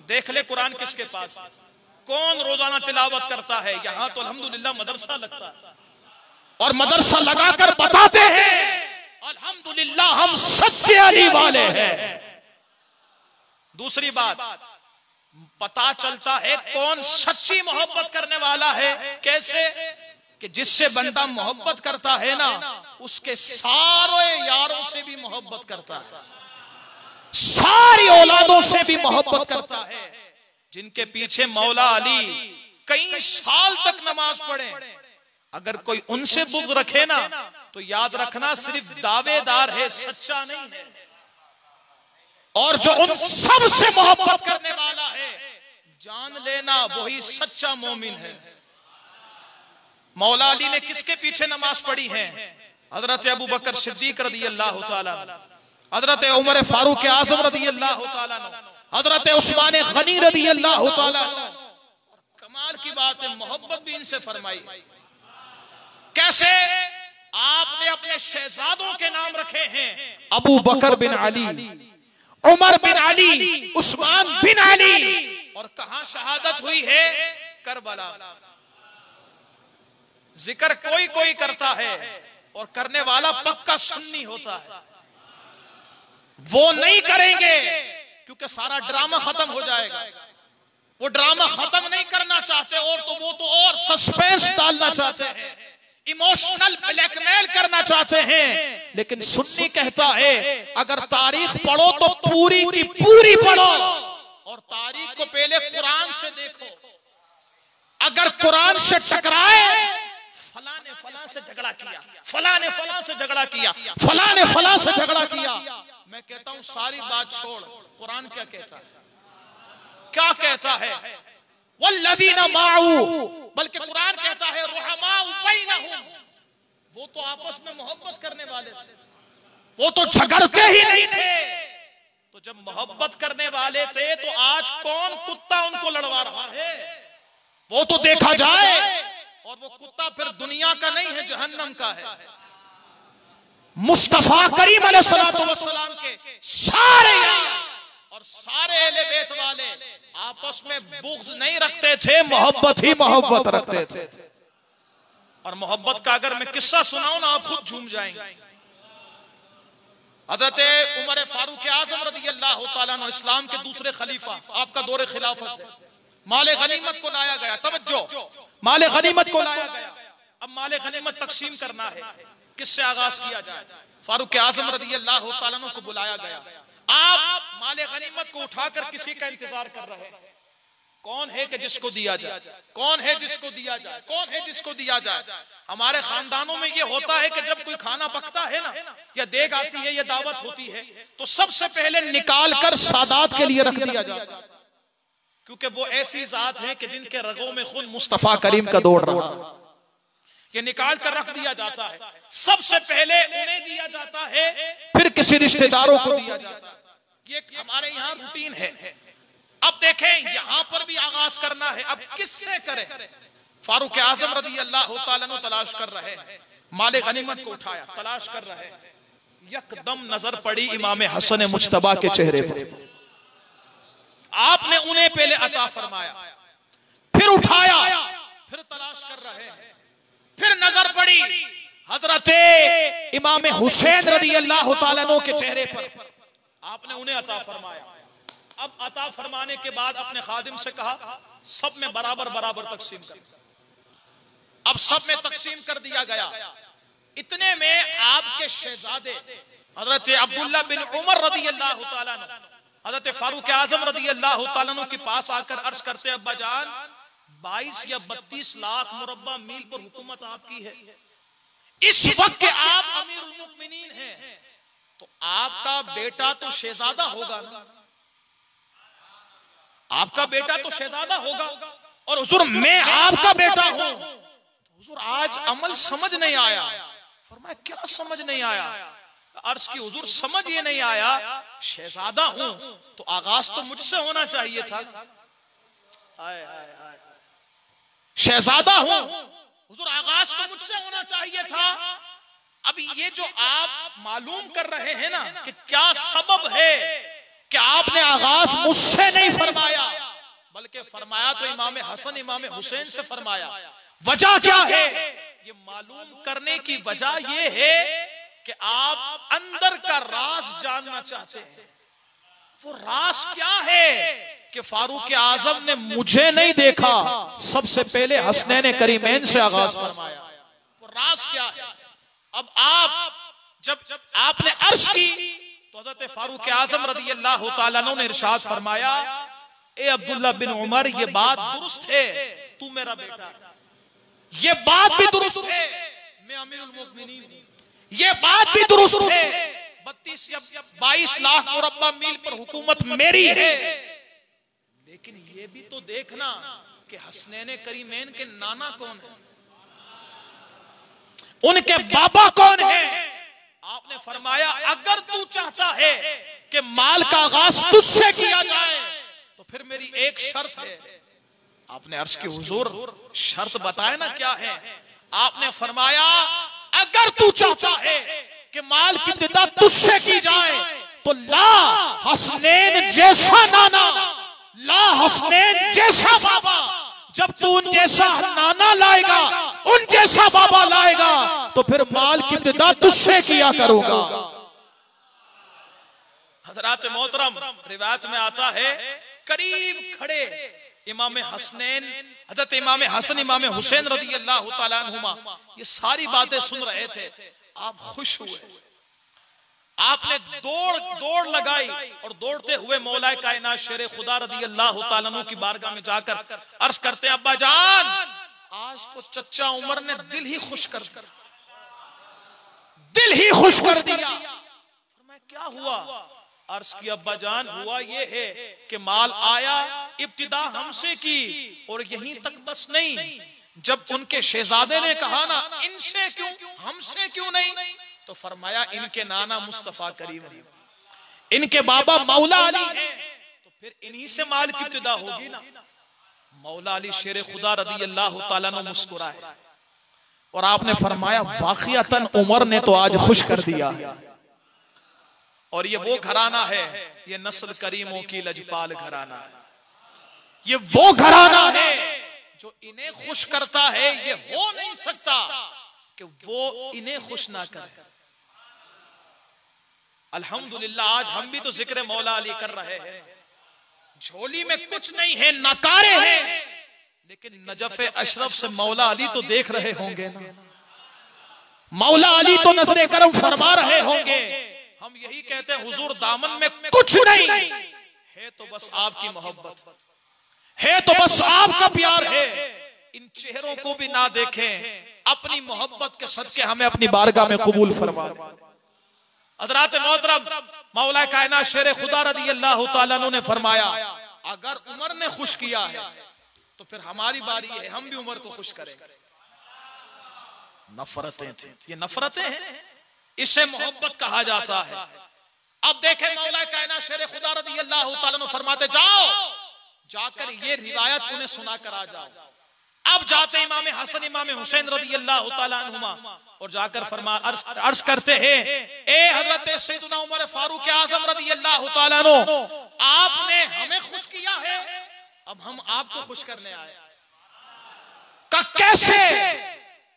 देख ले कुरान किसके पास, कौन रोजाना तिलावत करता है। यहां तो अल्हम्दुलिल्लाह मदरसा लगता है और मदरसा लगाकर बताते हैं अल्हम्दुलिल्लाह हम सच्चे अली वाले हैं। दूसरी बात, पता चलता है कौन सच्ची मोहब्बत करने वाला है। कैसे कि जिससे बंदा मोहब्बत करता है ना, उसके सारे यारों से भी मोहब्बत करता है, सारी औलादों से भी मोहब्बत करता है। जिनके पीछे मौला अली कई साल तक नमाज पढ़े, अगर कोई उनसे बुग़्ज़ रखे ना तो याद रखना सिर्फ दावेदार है, सच्चा नहीं है। और जो उन सब से मोहब्बत करने वाला है, जान लेना वही सच्चा मोमिन है। मौला अली ने किसके पीछे नमाज पढ़ी है? हजरत अबू बकर सिद्दीक रज़ी अल्लाह ताला, हजरत उमर फारूक आज़म रज़ी अल्लाह ताला, हजरत उस्मान गनी रज़ी अल्लाह ताला। कमाल की बात है, मोहब्बत भी इनसे फरमाई। कैसे? आपने अपने शहजादों के नाम रखे हैं, अबू बकर बिन अली, उमर बिन अली, उस्मान बिन अली। और कहां शहादत हुई है? करबला। जिक्र कोई कोई करता है और करने वाला पक्का सुन्नी होता है। वो नहीं करेंगे क्योंकि सारा ड्रामा खत्म हो जाएगा। वो ड्रामा खत्म नहीं करना चाहते, और तो वो तो और सस्पेंस डालना चाहते हैं, इमोशनल ब्लैकमेल करना चाहते हैं। लेकिन सुन्नी कहता है अगर तारीख पढ़ो तो पूरी की पूरी पढ़ो, और तारीख को पहले कुरान से देखो। अगर कुरान से टकराए, फलां ने फलां से झगड़ा किया, फलां ने फलां से झगड़ा किया, फलां ने फलां से झगड़ा किया, मैं कहता हूं सारी बात छोड़, कुरान क्या कहता है? क्या कहता है? वल्लज़ीना माअहू, बल्कि कुरान कहता है रुहमाउ बैनहुम, वो तो आपस में मोहब्बत करने वाले थे, वो तो झगड़ते ही नहीं थे। तो जब मोहब्बत करने वाले थे तो आज कौन कुत्ता उनको लड़वा रहा है? वो तो देखा जाए, और वो कुत्ता फिर दुनिया का नहीं है, जहन्नम का है। मुस्तफा करीम अलैहिस्सलातु वस्सलाम के सारे और सारे अहले बैत वाले आपस में बुग़्ज़ नहीं रखते थे, मोहब्बत ही मोहब्बत रखते थे। और मोहब्बत का अगर मैं किस्सा सुनाऊं ना, आप खुद झूम जाएंगे। हज़रत उमर फारूक आज़म रज़ी अल्लाह ताला अन्हु, इस्लाम के दूसरे खलीफा, आपका दौरे खिलाफत है। माले गनीमत को लाया गया, तवज्जो, माले गनीमत को लाया गया। अब माले गनीमत तकसीम करना है, किससे आगाज किया जाए? फारूक आज़म रज़ी अल्लाह ताला अन्हु को बुलाया गया। आप माले गनीमत को उठाकर किसी का इंतजार कर रहे हैं। कौन है कि जिसको दिया जाए, कौन है जिसको दिया जाए, कौन है जिसको दिया जाए। हमारे खानदानों में ये होता है कि जब कोई खाना पकता है ना, या देग आती है या दावत होती है, तो सबसे पहले निकाल कर सादात के लिए रख दिया जाता है, क्योंकि वो ऐसी जात है कि जिनके रगों में खून मुस्तफा करीम का दौड़ रहा है। ये निकाल कर रख दिया जाता है, सबसे पहले उन्हें दिया जाता है, फिर किसी रिश्तेदारों को दिया जाता है। ये हमारे यहाँ रूटीन है। अब देखें यहां पर भी आगाज करना है, अब किससे करें? फारूक आज़म रज़ी अल्लाह ताला अन्हु तलाश कर रहे हैं, माले गनीमत को उठाया, तलाश कर रहे हैं। यकदम नजर पड़ी इमाम हसन मुज्तबा के चेहरे पर। आपने उन्हें पहले अता फरमाया, फिर उठाया, फिर तलाश कर रहे हैं, फिर नजर पड़ी हजरत इमाम हुसैन रज़ी अल्लाह ताला अन्हु के चेहरे पर। आपने उन्हें अता फरमाया। अब अता फरमाने के बाद अपने खादिम से कहा सब में बराबर बराबर तकसीम कर। अब सब में तकसीम कर दिया गया। इतने में आपके शहजादे हजरत अब्दुल्ला बिन उमर रज़ी अल्लाह ताला अन्हु हजरत फारूक आज़म रज़ी अल्लाह ताला अन्हु के पास आकर अर्ज करते, अब्बा जान 22 या 32 लाख मुरब्बा मील पर हुकूमत आपकी है, इस वक्त के आप अमीरुल मुमिनीन हैं, तो आपका बेटा तो शहजादा होगा ना, आपका बेटा तो शहजादा होगा और हुजूर मैं आपका बेटा हूं। तो हुजूर आज अमल समझ नहीं आया। फरमाया क्या समझ नहीं आया? अर्ज की हुजूर समझ ये नहीं आया, शहजादा हूं तो आगाज तो मुझसे होना चाहिए था। शहजादा हूं हुजूर, आगाज तो मुझसे होना चाहिए था। अब ये जो आप मालूम कर रहे हैं ना कि क्या सबब है कि आपने आगाज मुझसे नहीं फरमाया, बल्कि फरमाया तो इमाम हसन इमाम हुसैन से फरमाया। वजह क्या है? ये मालूम करने की वजह ये है कि आप अंदर का राज जानना चाहते हैं। वो राज क्या है कि फारूक आजम ने मुझे नहीं देखा, सबसे पहले हसनैन करीमैन से आगाज फरमाया। वो राज क्या है? अब आप जब आपने अर्श की तो हज़रत फारूक आजम रज़ी अल्लाह तआला अन्हु ने इरशाद फरमाया, ए अब्दुल्ला बिन उमर ये बात दुरुस्त है, तू मेरा बेटा, ये बात भी दुरुस्त है, मैं अमीरुल मोमिनीन, ये बात भी दुरुस्त है, 32 या 22 लाख मुरब्बा मील पर हुकूमत मेरी है। लेकिन ये भी तो देखना कि हसनैन करीमैन के नाना कौन है, उनके बाबा कौन है। आपने फरमाया अगर तू चाहता है कि माल का आगाज तुझसे किया जाए तो फिर मेरी एक शर्त है। आपने अर्ज की हुजूर शर्त बताए ना क्या है। आपने फरमाया अगर तू चाहता है कि माल की इब्तिदा तुझसे की जाए तो ला हसनैन जैसा नाना, ला हसनैन जैसा बाबा। जब तू उन जैसा नाना लाएगा, उन जैसा बाबा लाएगा तो फिर माल की इब्तिदा तुझसे किया करूंगा। हजरात मोहतरम, रिवायत में आता है करीब खड़े इमाम हसनैन, हजरत इमाम हसन इमाम हुसैन रज़ी अल्लाह तआला अन्हुमा ये सारी बातें सुन रहे थे। आप खुश हुए, आपने दौड़ लगाई और दौड़ते हुए मौलाए कायनात शेर खुदा रज़ी अल्लाह तआला अन्हु की बारगाह में जाकर अर्ज करते हैं, अब्बा जान आज तो चच्चा उमर ने दिल ही खुश कर दिया, दिल ही खुश कर दिया। फरमाया क्या हुआ? अर्ज की अब्बा जान हुआ ये है कि माल आया, इब्तिदा हमसे की और यहीं तक बस नहीं, जब उनके शहजादे ने कहा ना इनसे क्यों हमसे क्यों नहीं, तो फरमाया इनके नाना मुस्तफा करीम है, इनके बाबा मौला अली है, तो फिर इन्हीं से माल की इब्तिदा होगी ना। मौला अली शेर खुदा रज़ी अल्लाह तआला अन्हु मुस्कुराए और आपने फरमाया वाक़ियतन उमर ने तो आज खुश कर दिया है। और ये वो घराना है, ये नस्ल करीमों की लजपाल घराना है, ये वो घराना है जो इन्हें खुश करता है। ये हो नहीं सकता कि वो इन्हें खुश ना करे। अल्हम्दुलिल्लाह आज हम भी तो जिक्र मौला अली कर रहे हैं, झोली में कुछ नहीं है, नकारे हैं, लेकिन नजफ अशरफ से मौला अली तो देख रहे होंगे ना, मौला अली तो नजरे करम फरमा रहे होंगे। हम यही कहते हैं हुजूर दामन में कुछ नहीं है तो बस आपकी मोहब्बत है, तो बस आपका प्यार है। इन चेहरों को भी ना देखें, अपनी मोहब्बत के सदके हमें अपनी बारगाह में कबूल फरमा। हज़रात मोहतरम, मौला कायनात शेर खुदा रज़ी अल्लाह तआला अन्हु ने फरमाया अगर उमर ने खुश किया है तो फिर हमारी बारी है, हम भी उमर को खुश करेंगे। नफरतें थी, ये नफरतें हैं, इसे मोहब्बत कहा जाता है। अब देखें मौला कायनात शेर खुदा रज़ी अल्लाह तआला अन्हु फरमाते जाओ जाकर ये रिवायत उन्हें सुनाकर आ जाओ। अब जाते इमाम हसन इमाम हुसैन रज़ी अल्लाह तआला अन्हुमा और जाकर फरमा अर्ज करते हैं, ए हजरत सैयदना उमर फारूक आजम रज़ी अल्लाह तआला अन्हु, आपने हमें खुश किया है, अब हम आपको खुश करने आए। का कैसे?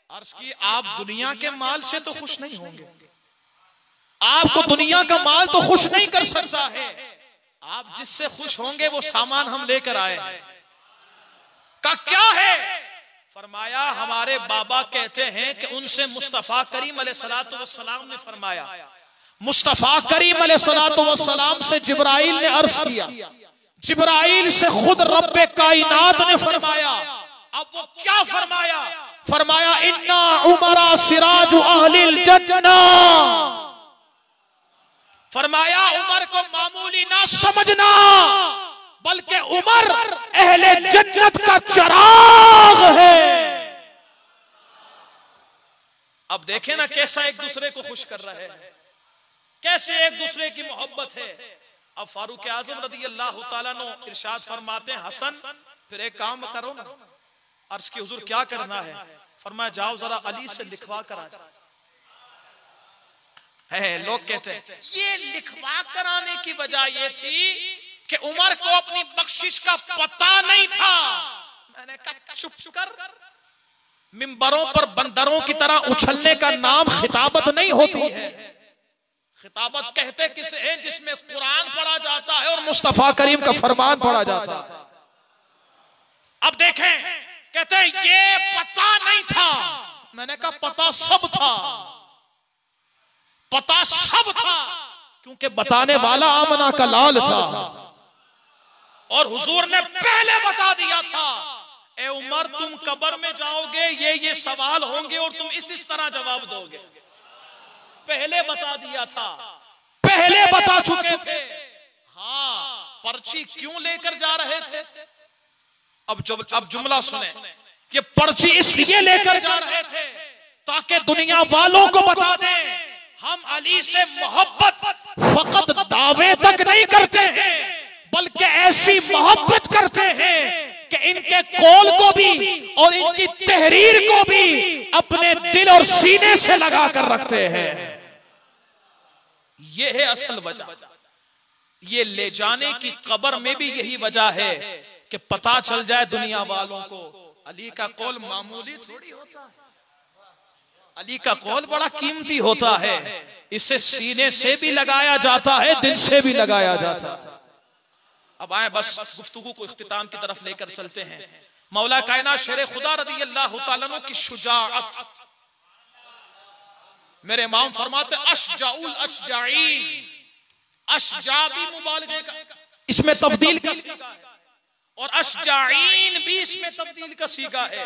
अर्ज की आप दुनिया के माल से तो खुश नहीं होंगे, आपको दुनिया का माल तो खुश नहीं कर सकता है, आप जिससे खुश होंगे वो सामान हम लेकर आए हैं। का क्या है? फरमाया हमारे बाबा कहते हैं कि उनसे मुस्तफा करीम अलैहिस्सलातु वस्सलाम ने फरमाया, मुस्तफा करीम अलैहिस्सलातु वस्सलाम से जिब्राइल ने अर्ज किया, जिब्राइल से खुद रब्बे कायनात ने फरमाया। अब वो क्या फरमाया? फरमाया इन्ना उमरा सिराजु अहलिल जन्नह। फरमाया उमर को मामूली ना समझना, बल्कि उमर अहले जन्नत का चिराग है। अब देखें ना कैसा एक दूसरे को खुश कर रहे हैं, कैसे एक दूसरे की मोहब्बत है। अब फारूक आजम रज़ी अल्लाह तआला अन्हु इरशाद फरमाते हैं, हसन फिर एक काम करो ना। अर्ज की हुजूर क्या करना है? फरमाया जाओ जरा अली से लिखवा कर आ जाओ। लोग कहते हैं ये लिखवा कर आने की वजह ये थी कि उमर को अपनी बख्शिश का पता नहीं था। मैंने कहा चुप कर, मिंबरों पर बंदरों की तरह उछलने का नाम खिताबत नहीं होती है। खिताबत कहते किसे है जिसमें कुरान पढ़ा जाता है और मुस्तफा करीम का फरमान पढ़ा जाता है। अब देखें, कहते हैं ये पता नहीं था। मैंने कहा पता सब था, पता सब था, क्योंकि बताने वाला आमना का लाल था और हुजूर ने पहले बता दिया था, ए उमर तुम कब्र में जाओगे, ये सवाल होंगे और तुम इस तरह जवाब दोगे। पहले बता दिया था, पहले बता चुके थे। हाँ, पर्ची क्यों लेकर जा रहे थे? अब जुमला सुने, ये पर्ची इसलिए लेकर जा रहे थे ताकि दुनिया वालों को बता दें हम अली से मोहब्बत फकत दावे तक नहीं करते हैं, बल्कि ऐसी मोहब्बत करते हैं कि इनके कौल को भी और इनकी तहरीर को भी अपने दिल और सीने से लगा कर रखते हैं। ये है असल वजह। ये ले जाने की कब्र में भी यही वजह है कि पता चल जाए दुनिया वालों को अली का कौल मामूली थोड़ी होता है। अली का कौल बड़ा कीमती होता है, इसे सीने से भी लगाया जाता है, दिल से भी लगाया जाता है। अब आए बस गुफ्तगू को इख्तिताम की तरफ लेकर चलते हैं। मौला कायनात शेर खुदा रज़ी अल्लाह तआला अन्हु की शुजाअत, मेरे इमाम फरमाते अशजाउल अशजाईन, अशजा भी मुबालगे का इसमें तब्दील का सीगा है और अशजाईन भी इसमें तब्दील का सीगा है।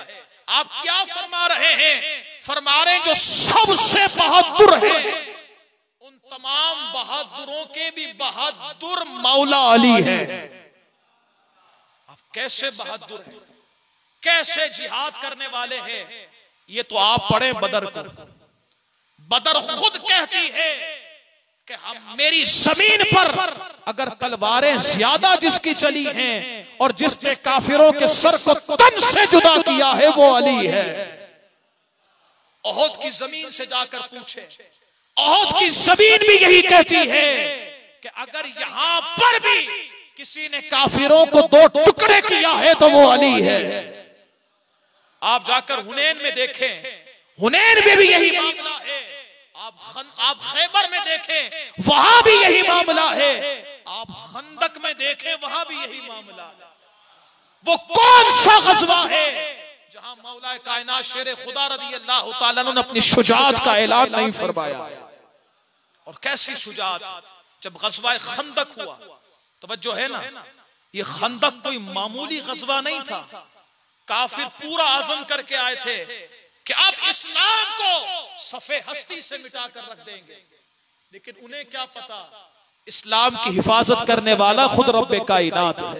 आप क्या फरमा रहे हैं? फरमा रहे हैं जो सबसे बहादुर है उन तमाम बहादुरों के भी बहादुर मौला अली है। आप कैसे बहादुर हैं, कैसे जिहाद करने वाले हैं, ये तो आप पढ़े बदर को। बदर खुद कहती है कि हम मेरी जमीन पर अगर तलवारें ज्यादा जिसकी चली हैं और जिसने काफिरों के सर को तन से जुदा किया है वो अली है। ओहद की जमीन से जाकर पूछे, ओहद की जमीन भी यही कहती है कि अगर यहां पर भी किसी ने काफिरों को दो टुकड़े किया है तो वो अली है। आप जाकर हुनैन में देखें, हुनैन में भी यही मामला है। आप खैबर में देखें वहां भी यही मामला है। आप खंदक में देखें वहां भी यही मामला है। वो कौन सा गज़वा है जहां मौला कायनात शेर खुदा रज़ी अल्लाह तआला अन्हु ने अपनी शुजाअत का ऐलान नहीं फरमाया? और कैसी शुजाअत जब गज़वा खंदक हुआ। तवज्जो है ना, ये खंदक कोई मामूली गज़वा नहीं था। काफिर पूरा आज़म करके आए थे कि अब इस्लाम को सफे हस्ती से मिटा कर रख देंगे, लेकिन उन्हें क्या पता इस्लाम की हिफाजत करने वाला खुद रब्बे कायनात है।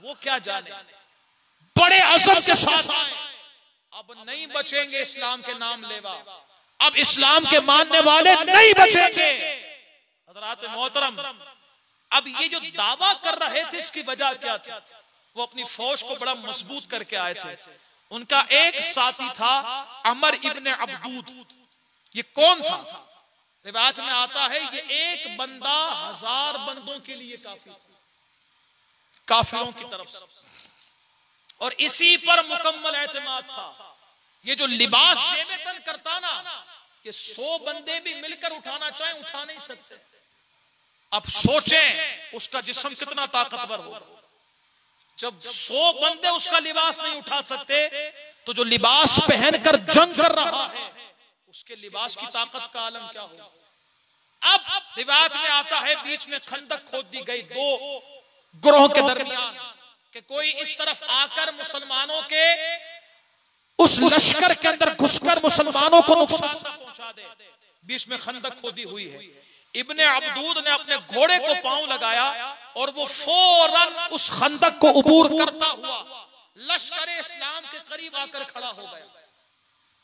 वो क्या जाने, बड़े अज़म के साथ आए, अब नहीं बचेंगे इस्लाम के नाम लेवा, अब इस्लाम के मानने वाले नहीं बचेंगे। हज़रात मोहतरम, अब ये जो दावा कर रहे थे इसकी वजह क्या थी? वो अपनी फौज को बड़ा मजबूत करके आए थे। उनका एक साथी था अमर इब्ने अब्दूद। ये कौन था? रिवायत में आता है ये एक बंदा 1000 बंदों के लिए काफी, काफिरों की तरफ से, और इसी पर मुकम्मल एतमाद था। ये जो लिबास जेबेतन करता ना, ये 100 बंदे भी मिलकर उठाना चाहे उठा नहीं सकते। अब सोचें उसका जिस्म कितना ताकतवर हो। जब 100 बंदे उसका लिबास नहीं उठा सकते तो जो लिबास पहनकर जंग कर रहा है उसके लिबास की ताकत का आलम क्या हो। अब रिवाज में आता है बीच में खंदक खोद दी गई 2 ग्रोह के दरमियान कि कोई इस तरफ आकर मुसलमानों के उस लश्कर के अंदर घुसकर मुसलमानों को नुकसान पहुंचा दे। बीच में खंदक खोदी हुई है। इब्ने अब्दूद ने अपने घोड़े को पांव लगाया और वो फौरन उस खंदक को उबूर करता हुआ लश्कर इस्लाम के करीब आकर खड़ा हो गया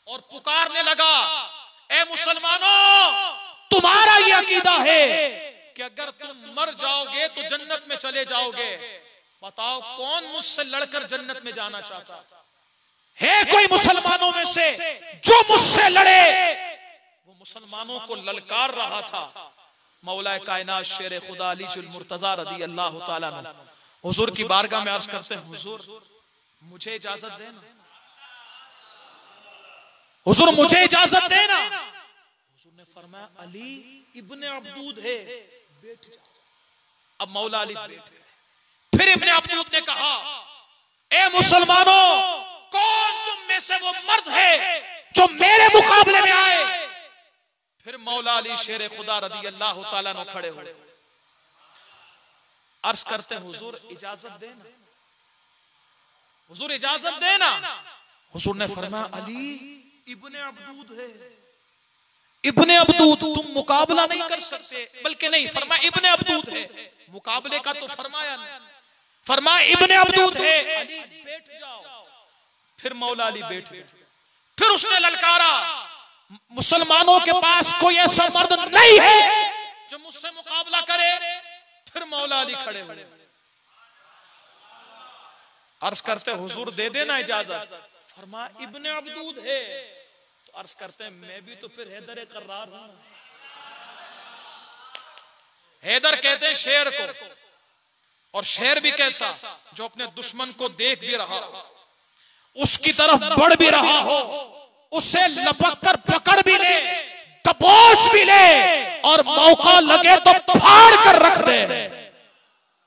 और पुकारने लगा, ए मुसलमानों, तुम्हारा ये अकीदा है कि अगर तुम मर जाओगे तो जन्नत में चले जाओगे। बताओ कौन मुझसे लड़कर जन्नत में जाना चाहता है? कोई मुसलमानों में से जो मुझसे लड़े? वो मुसलमानों को ललकार रहा था। मौला कायनात शेर खुदा अली जुल मुर्तजा रदी अल्लाह ताला अन्हु हुजूर की बारगाह में अर्ज करते हैं, हुजूर मुझे इजाजत देना, हुजूर मुझे इजाजत देना। हुजूर ने फरमाया, अली इब्ने अब्दूद है, बैठ जा। अब मौला अली बैठ गए। फिर इब्ने अब्दूद ने कहा, ए मुसलमानों, कौन तुम में से वो मर्द है जो मेरे मुकाबले में आए? फिर मौला अली शेर खुदा रदी अल्लाह ताला अन्हु खड़े हुए, अर्ज करते हैं, हुजूर इजाजत देना, हुजूर इजाजत देना। हुजूर ने फरमाया, अली इब्ने अब्दूद है, इब्ने अब्दूद, तुम मुकाबला नहीं कर सकते। बल्कि नहीं, फरमाया इब्ने अब्दूद है, मुकाबले का तो फरमाया नहीं, फरमाया इब्ने अब्दूद है, अली बैठ जाओ। फिर मौला अली बैठ गए। फिर उसने ललकारा, मुसलमानों के पास कोई ऐसा मर्द नहीं है जो मुझसे मुकाबला करे। फिर मौला अली खड़े हुए, अर्ज करते, हुजूर दे देना इजाजत। फरमाया इब्ने अब्दूद है। तो अर्ज करते हैं, मैं भी तो फिर हैदर कर्रार हूं। हैदर कहते हैं शेर को, और शेर भी कैसा, जो अपने दुश्मन को देख भी रहा हो, उसकी तरफ बढ़ भी रहा हो, उसे लपक कर पकड़ भी ले, दबोच भी ले, और मौका लगे तो फाड़ कर रख दे।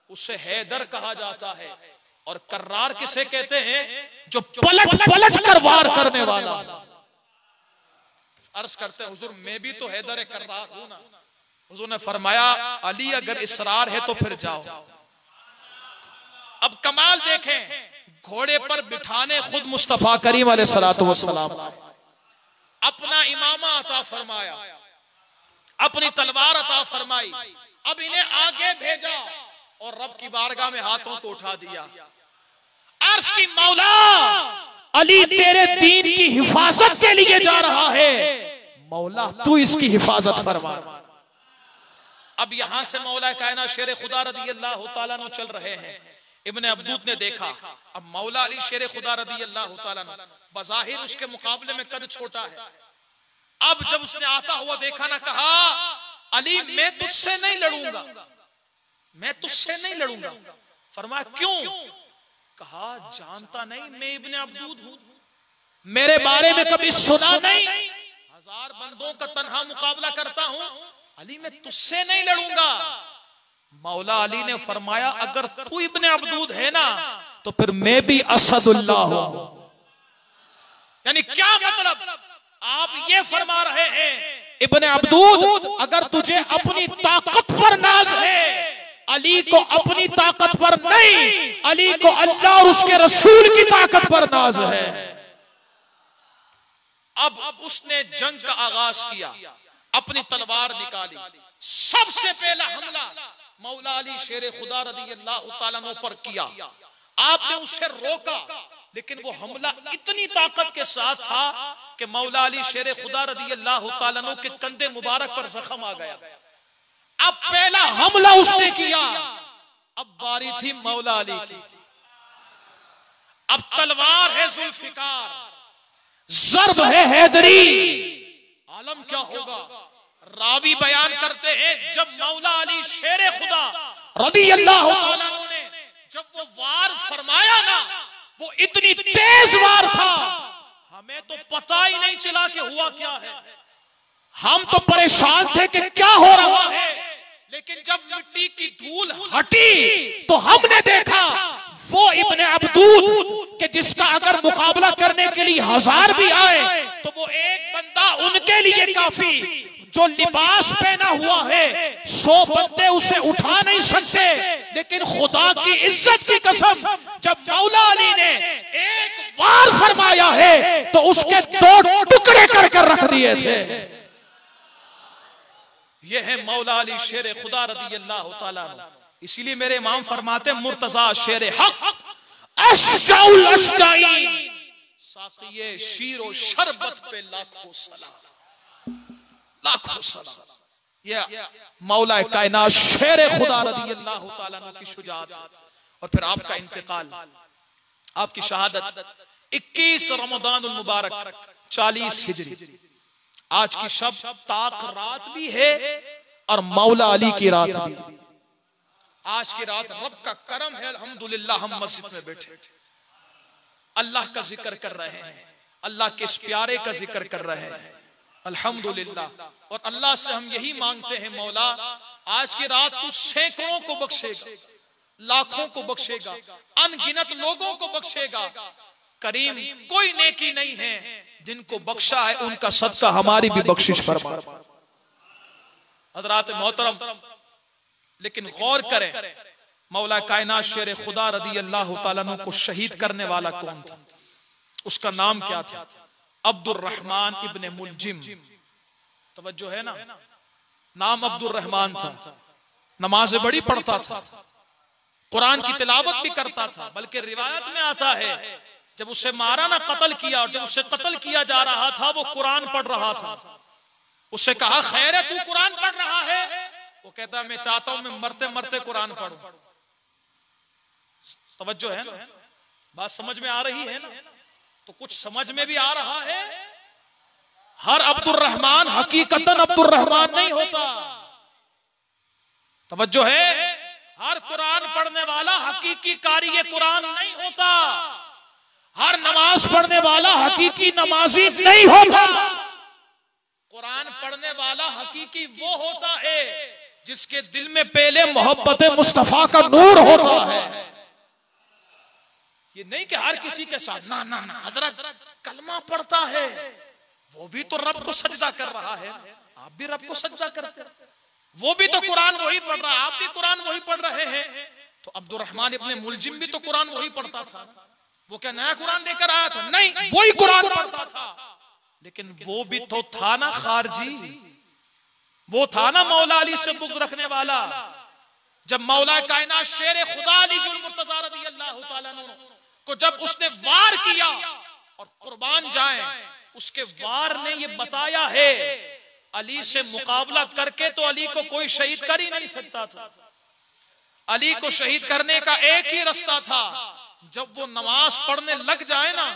उसे हैदर कहा जाता है। और कर्रार किसे कहते हैं? जो पलट पलट कर वार करने वाला। अर्ज करते हैं, हुजूर मैं भी तो हैदर कर्रार हूं ना। हुजूर ने फरमाया, अली अगर इसरार है तो फिर जाओ। अब कमाल देखें, घोड़े पर बिठाने खुद मुस्तफा करीम अलैहिस्सलातु वस्सलाम, अपना इमामा अता फरमाया, अपनी तलवार अता फरमाई। अब इन्हें आगे भेजा और रब की बारगाह में हाथों को उठा दिया। अर्श की, मौला अली तेरे दीन की हिफाजत के लिए जा रहा है, मौला तू इसकी हिफाजत फरमा। अब यहां से मौला कायनात शेर खुदा रदी अल्लाह ताला अन्हु चल रहे हैं। इब्ने अब्दूद ने देखा, अब मौला अली शेर खुदा रदी अल्लाह ताला अन्हु बज़ाहिर उसके मुकाबले में कद छोटा है। अब जब उसने आता हुआ देखा ना, कहा, अली मैं तुझसे नहीं लड़ूंगा, मैं तुझसे नहीं लड़ूंगा। फरमाया क्यों? कहा, जानता नहीं मैं इब्ने अब्दूद हूं, मेरे बारे में कभी सुना नहीं, 1000 बंदों का तन्हा मुकाबला करता हूं, अली मैं तुझसे नहीं लड़ूंगा। मौला अली ने फरमाया, अगर तू इब्ने अब्दूद है ना, तो फिर मैं भी असदुल्लाह हूं। यानी क्या मतलब? आप ये फरमा रहे हैं, इब्ने अब्दूद, अगर तुझे अपनी ताकत पर नाज है, अली को अपनी ताकत पर नहीं, अली को अल्लाह और उसके रसूल की ताकत पर नाज है। अब उसने जंग का आगाज किया, अपनी तलवार निकाली, सबसे पहला हमला मौला अली शेर खुदा रदी अल्लाह ताला अन्हु पर किया। आपने उसे रोका, लेकिन वो हमला इतनी ताकत के साथ था कि मौला अली शेर खुदा रदी अल्लाह ताला अन्हु के कंधे मुबारक पर जख्म आ गया। अब पहला हमला उसने किया, अब बारी थी मौला अली की। अब तलवार है जुल्फिकार, ज़र्ब है हैदरी। आलम क्या होगा? रावी बयान करते हैं, जब मौला अली शेर खुदा रदी अल्लाह ताला अन्हु ने जब वो वार फरमाया ना, वो इतनी तेज वार था, हमें तो पता ही नहीं चला कि हुआ क्या है। हम तो परेशान थे कि क्या हो रहा है, लेकिन जब मिट्टी की धूल हटी तो हमने देखा वो इब्ने अब्दूद के जिसका अगर मुकाबला करने के लिए 1000 भी आए तो वो एक बंदा उनके लिए काफी। जो लिबास पहना हुआ है 100 बंदे उसे उठा नहीं सकते, लेकिन खुदा की इज्जत की कसम, जब मौला अली ने एक वार फरमाया है तो उसके 2 टुकड़े कर रख दिए थे। यह है मौला अली शेर खुदा रदी अल्लाह ताला अन्हु। इसीलिए मेरे इमाम फरमाते मुर्तजा शेर हक अशजाउल अशजाई, साक़िए शीर और शरबत पे लाखों सलाम, लाखों सलाम। ये मौला कायनात शेर खुदा रज़ी अल्लाह तआला अन्हु की शुजाअत। और फिर आपका इंतकाल, आपकी शहादत 21 रमज़ानुल मुबारक 40 हिजरी। आज की शब ताक रात भी है और मौला अली की रात भी। आज की रात रब का करम है, अल्हम्दुलिल्लाह हम मस्जिद में बैठे अल्लाह का जिक्र कर रहे हैं, अल्लाह के इस प्यारे का जिक्र कर रहे हैं, अल्हम्दुलिल्लाह। और अल्लाह से हम यही मांगते हैं, मौला आज की रात तू सैकड़ों को बख्शेगा, लाखों को बख्शेगा, अनगिनत लोगों को बख्शेगा। करीम कोई नेकी नहीं है जिनको बख्शा है उनका सदका हमारी भी बख्शिश फरमा। हज़रात मोहतरम, लेकिन गौर करें मौला कायनात शेर खुदा रज़ी अल्लाह तआला अन्हु को शहीद करने वाला कौन था? उसका नाम क्या था? अब्दुर्रहमान इब्ने मुलजिम। तवज्जो है ना, नाम अब्दुर्रहमान था। नमाज़ें बड़ी पढ़ता था, कुरान की तिलावत भी करता था। बल्कि रिवायत में आता है जब उसे मारा ना, कत्ल किया, और जब उसे कत्ल किया जा रहा था वो कुरान पढ़ रहा था। उससे कहा खैर है तू कुरान पढ़ रहा है? वो कहता मैं चाहता हूं मैं मरते मरते कुरान पढ़ूं। तवज्जो है ना, बात समझ में आ रही है ना? तो कुछ समझ में भी आ रहा है। हर अब्दुर्रहमान हकीकतन अब्दुर्रहमान नहीं होता। तवज्जो है, हर कुरान पढ़ने वाला हकीकी कारी कुरान नहीं होता। हर नमाज पढ़ने वाला हकीकी नमाजी नहीं होता। कुरान पढ़ने वाला हकीकी वो होता है जिसके दिल में पहले मोहब्बत मुस्तफा का नूर होता है। ये नहीं कि हर किसी के साथ ना ना ना हजरत कलमा पढ़ता है, वो भी तो रब को सजदा कर रहा है, आप भी रब को सजदा करते हैं। वो भी तो कुरान वही पढ़ रहा है, आप भी कुरान वही पढ़ रहे हैं। तो अब्दुर्रहमान इब्ने मुलजिम भी तो कुरान वही पढ़ता था। वो क्या नया कुरान लेकर आया था? नहीं, वही कुरान पढ़ता था। लेकिन वो भी तो था ना खारजी, वो था ना मौला अली से बुग़्ज़ रखने वाला। जब मौला कायनात शेर खुदा अली जुल मुर्तज़ा रज़ी अल्लाह तआला अन्हु को जब उसने वार किया और कुर्बान जाए, उसके वार ने ये बताया है अली से मुकाबला करके तो अली को कोई शहीद कर ही नहीं सकता था। अली को शहीद करने का एक ही रास्ता था, जब वो नमाज पढ़ने लग जाए ना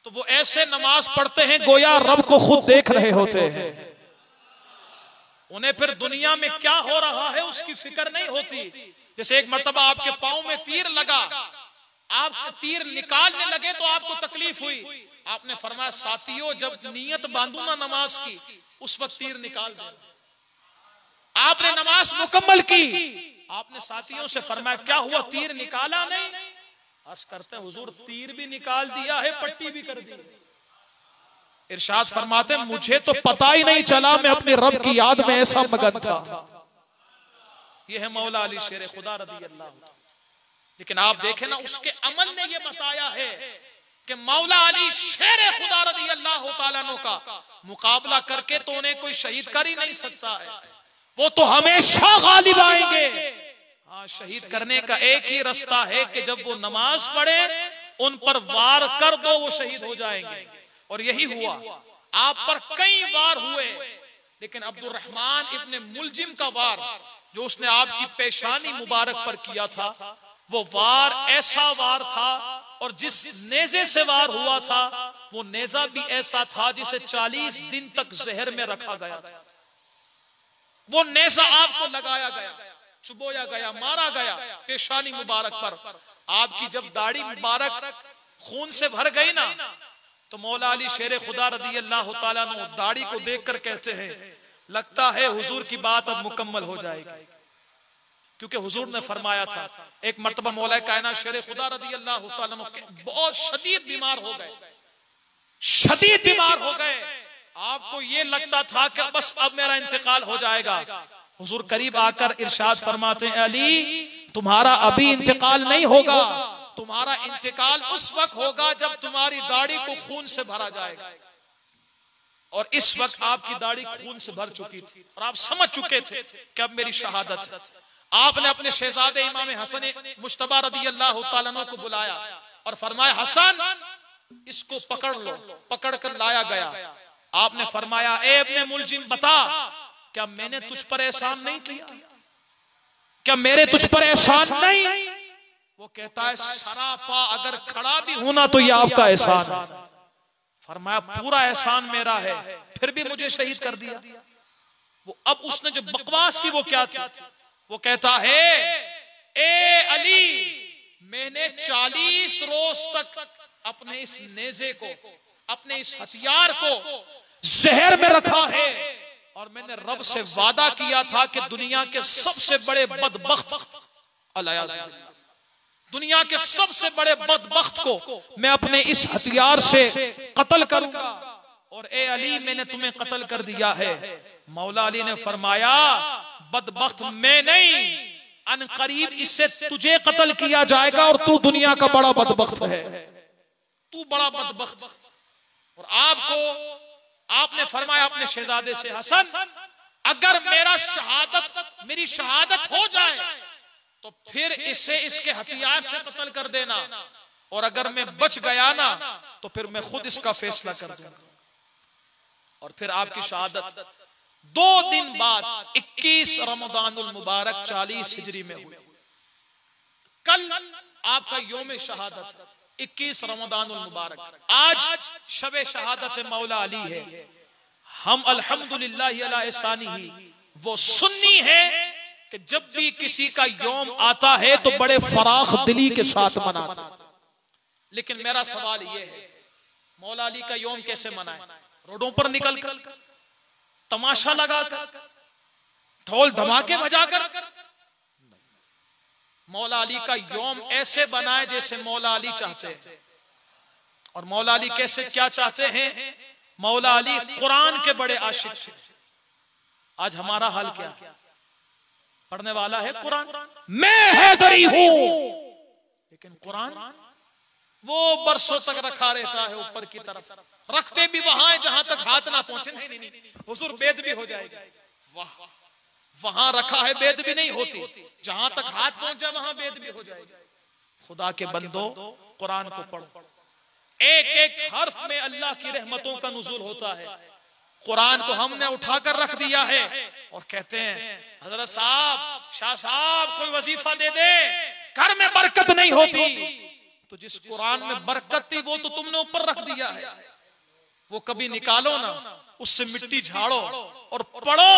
तो वो ऐसे नमाज पढ़ते हैं गोया रब को खुद देख रहे होते हैं। उन्हें फिर दुनिया में क्या हो रहा है उसकी फिक्र नहीं होती। जैसे एक मर्तबा आपके पांव में तीर लगा, आप तीर निकालने लगे तो आपको तकलीफ हुई। आपने फरमाया साथियों जब नियत बांधू ना नमाज की उस वक्त तीर निकाल दो। आपने नमाज मुकम्मल की, आपने साथियों से फरमाया क्या हुआ तीर निकाला नहीं? अर्ज करते हैं हुजूर तीर भी निकाल दिया है, पट्टी भी कर दी। इरशाद फरमाते मुझे तो पता ही नहीं चला, मैं अपने रब की याद में ऐसा मगन था। यह है मौला अली शेर खुदा रज़ी अल्लाह। लेकिन आप देखें ना उसके अमल ने यह बताया है कि मौला अली शेर खुदा रज़ी अल्लाह तआला अन्हु का मुकाबला करके तो उन्हें कोई शहीद कर ही नहीं सकता है। वो तो हमेशा गालिब आएंगे। हाँ, शहीद करने का एक ही रास्ता है कि जब वो नमाज पढ़े उन पर वार कर दो, वो शहीद हो जाएंगे। और यही हुआ, आप पर कई वार हुए, लेकिन अब्दुर्रहमान इब्ने मुलजिम का वार जो उसने आपकी पेशानी मुबारक पर किया था, वो वार ऐसा वार था और जिस नेज़े से वार हुआ था वो नेज़ा भी ऐसा था जिसे 40 दिन तक जहर में रखा गया था। वो नेज़ा आपको लगाया गया, चुबोया गया, मारा गया पेशानी मुबारक पर। आपकी जब दाढ़ी मुबारक खून से भर गई ना तो मौला अली शेर खुदा रज़ी अल्लाह तआला अन्हु दाढ़ी को देखकर कहते हैं लगता है हुजूर की बात अब मुकम्मल हो जाएगी। क्योंकि हुजूर ने फरमाया था, एक मर्तबा मौला कायनात शेर खुदा रज़ी अल्लाह तआला अन्हु बहुत शदीद बीमार हो गए, शदीद बीमार हो गए। आपको ये लगता था कि बस अब मेरा इंतकाल हो जाएगा। हुजूर करीब आकर इरशाद फरमाते हैं अली तुम्हारा अभी इंतकाल नहीं होगा, तुम्हारा इंतकाल उस वक्त होगा जब तुम्हारी दाढ़ी को खून से भरा जाएगा। और इस वक्त आपकी दाढ़ी खून से भर चुकी थी और आप समझ चुके थे कि अब मेरी शहादत है। आपने अपने शहजादे इमाम हसन मुश्तबा रदी अल्लाह तआला अन्हु को बुलाया और फरमाया हसन इसको पकड़ लो। पकड़ कर लाया गया। आपने फरमाया ए इब्ने मुलजिम बता, क्या मैंने तुझ पर एहसान नहीं किया? क्या मेरे तुझ पर एहसान नहीं? वो कहता है सरापा अगर खड़ा भी होना तो ये आपका एहसान है। फरमाया पूरा एहसान मेरा है, फिर भी मुझे शहीद कर दिया। वो अब उसने जो बकवास की वो क्या थी? वो कहता है ए अली, मैंने 40 रोज तक अपने इस नेज़े को, अपने इस हथियार को जहर में रखा है और मैंने रब से वादा किया था कि दुनिया के सबसे बड़े बदबख्त, दुनिया के सबसे बड़े बदबख्त को मैं अपने इस हथियार से कत्ल करूंगा। और ए अली मैंने तुम्हें कत्ल कर दिया है। मौला अली ने फरमाया बदबख्त मैं नहीं, अनकरीब इससे तुझे कत्ल किया जाएगा और तू दुनिया का बड़ा बदबख्त है, तू बड़ा बदबख्त। और आपने फरमाया अपने शहजादे से हसन अगर मेरी शहादत हो जाए तो फिर इसे इसके हथियार से कत्ल कर देना, और अगर मैं बच गया ना तो फिर मैं खुद इसका फैसला कर दूंगा। और फिर आपकी शहादत 2 दिन बाद 21 रमजानुल मुबारक 40 हिजरी में हुई। कल आपका यौम शहादत 21 रमजानुल मुबारक। आज शबे शहादत मौला अली है। हम अल्हम्दुलिल्लाह अला एहसानिही वो सुन्नी है कि जब भी किसी का यौम आता है तो बड़े फराख दिली के साथ मनाते। लेकिन मेरा सवाल ये है मौला अली का यौम कैसे मनाएं? रोडों पर निकल कर, तमाशा लगाकर, ढोल धमाके बजाकर? मौला अली का यौम ऐसे बनाए जैसे मौला अली चाहते हैं। और मौला अली कैसे क्या चाहते हैं? मौला अली कुरान के बड़े आशिक थे। आज हमारा हाल क्या? पढ़ने वाला है कुरान, मैं हैदरी हूं, लेकिन कुरान वो बरसों तक रखा रहता है ऊपर की तरफ, रखते भी वहां है जहां तक हाथ ना पहुंचे। नहीं, हुजूर बेद भी हो जाएगी। वाह, वहां रखा है बेद भी नहीं होती, जहां तक हाथ पहुंच जाए वहां बेद भी हो जाएगी। खुदा के बंदो कुरान को पढ़ो, एक एक हर्फ में अल्लाह की रहमतों का नुज़ूल होता है। कुरान को हमने उठाकर रख दिया है और कहते हैं हजरत साहब, शाह साहब कोई वजीफा दे दे, घर में बरकत नहीं होती। तो जिस कुरान में बरकत थी वो तो तुमने ऊपर रख दिया है, वो कभी निकालो ना, उससे मिट्टी झाड़ो और पढ़ो,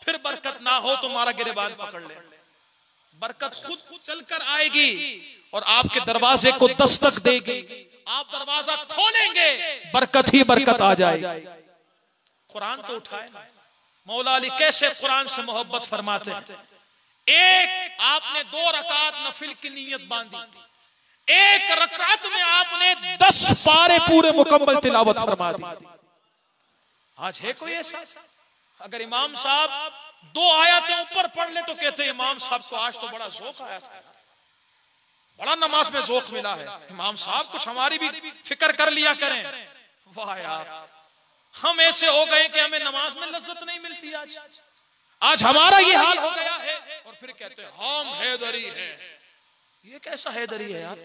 फिर बरकत ना हो तुम्हारा गिरबान पकड़ ले। बरकत खुद चलकर आएगी और आपके दरवाजे को दस्तक देगी। आप दरवाजा खोलेंगे, बरकत ही बरकत आ जाएगी। कुरान तो उठाए ना। मौला अली कैसे कुरान से मोहब्बत फरमाते हैं। एक आपने 2 रकात नफिल की नीयत बांधी, एक रकात में आपने 10 पारे पूरे मुकम्मल तिलावत फरमा दी। आज है कोई ऐसा? अगर इमाम साहब 2 आयतें ऊपर पढ़ ले तो कहते इमाम साहब को आज तो बड़ा ज़ौक़ आया था, बड़ा नमाज में ज़ौक़ मिला है। इमाम साहब कुछ हमारी भी फिक्र कर लिया करें। वाह यार, हम ऐसे हो गए कि हमें नमाज में लज्जत नहीं मिलती। आज हमारा ये हाल हो गया है और फिर कहते हैं हम हैदरी हैं। ये कैसा हैदरी है यार?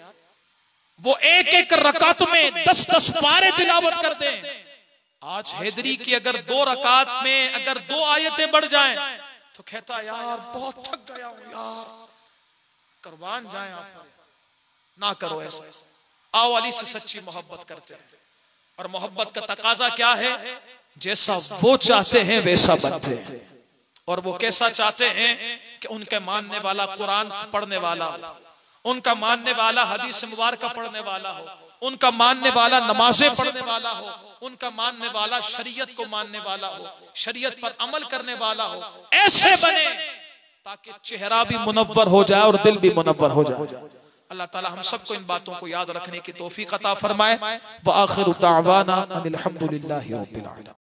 वो एक एक रकात में 10-10 पारे तिलावत कर दें। आज हैदरी की अगर 2 रकात में अगर 2 आयतें बढ़ जाएं तो कहता यार बहुत थक गया हूं यार, कुर्बान जाएं आप। ना करो ऐसा। आओ अली से सच्ची मोहब्बत करते हैं। और मोहब्बत का तकाजा क्या है? जैसा वो चाहते हैं वैसा बनते हैं। और वो कैसा चाहते हैं कि उनके मानने वाला कुरान पढ़ने वाला हो, उनका मानने वाला हदीस मुबारक पढ़ने वाला हो, उनका मानने वाला नमाजें पढ़ने वाला हो, उनका मानने वाला शरीयत को मानने वाला हो, शरीयत पर अमल करने वाला हो। ऐसे बने ताकि चेहरा भी मुनव्वर हो जाए और दिल भी मुनव्वर हो जाए। अल्लाह ताला हम सबको इन बातों को याद रखने की तौफीक अता फरमाए। व आखिरु दावाना अनिल हम्दुलिल्लाहि रब्बिल आलमीन।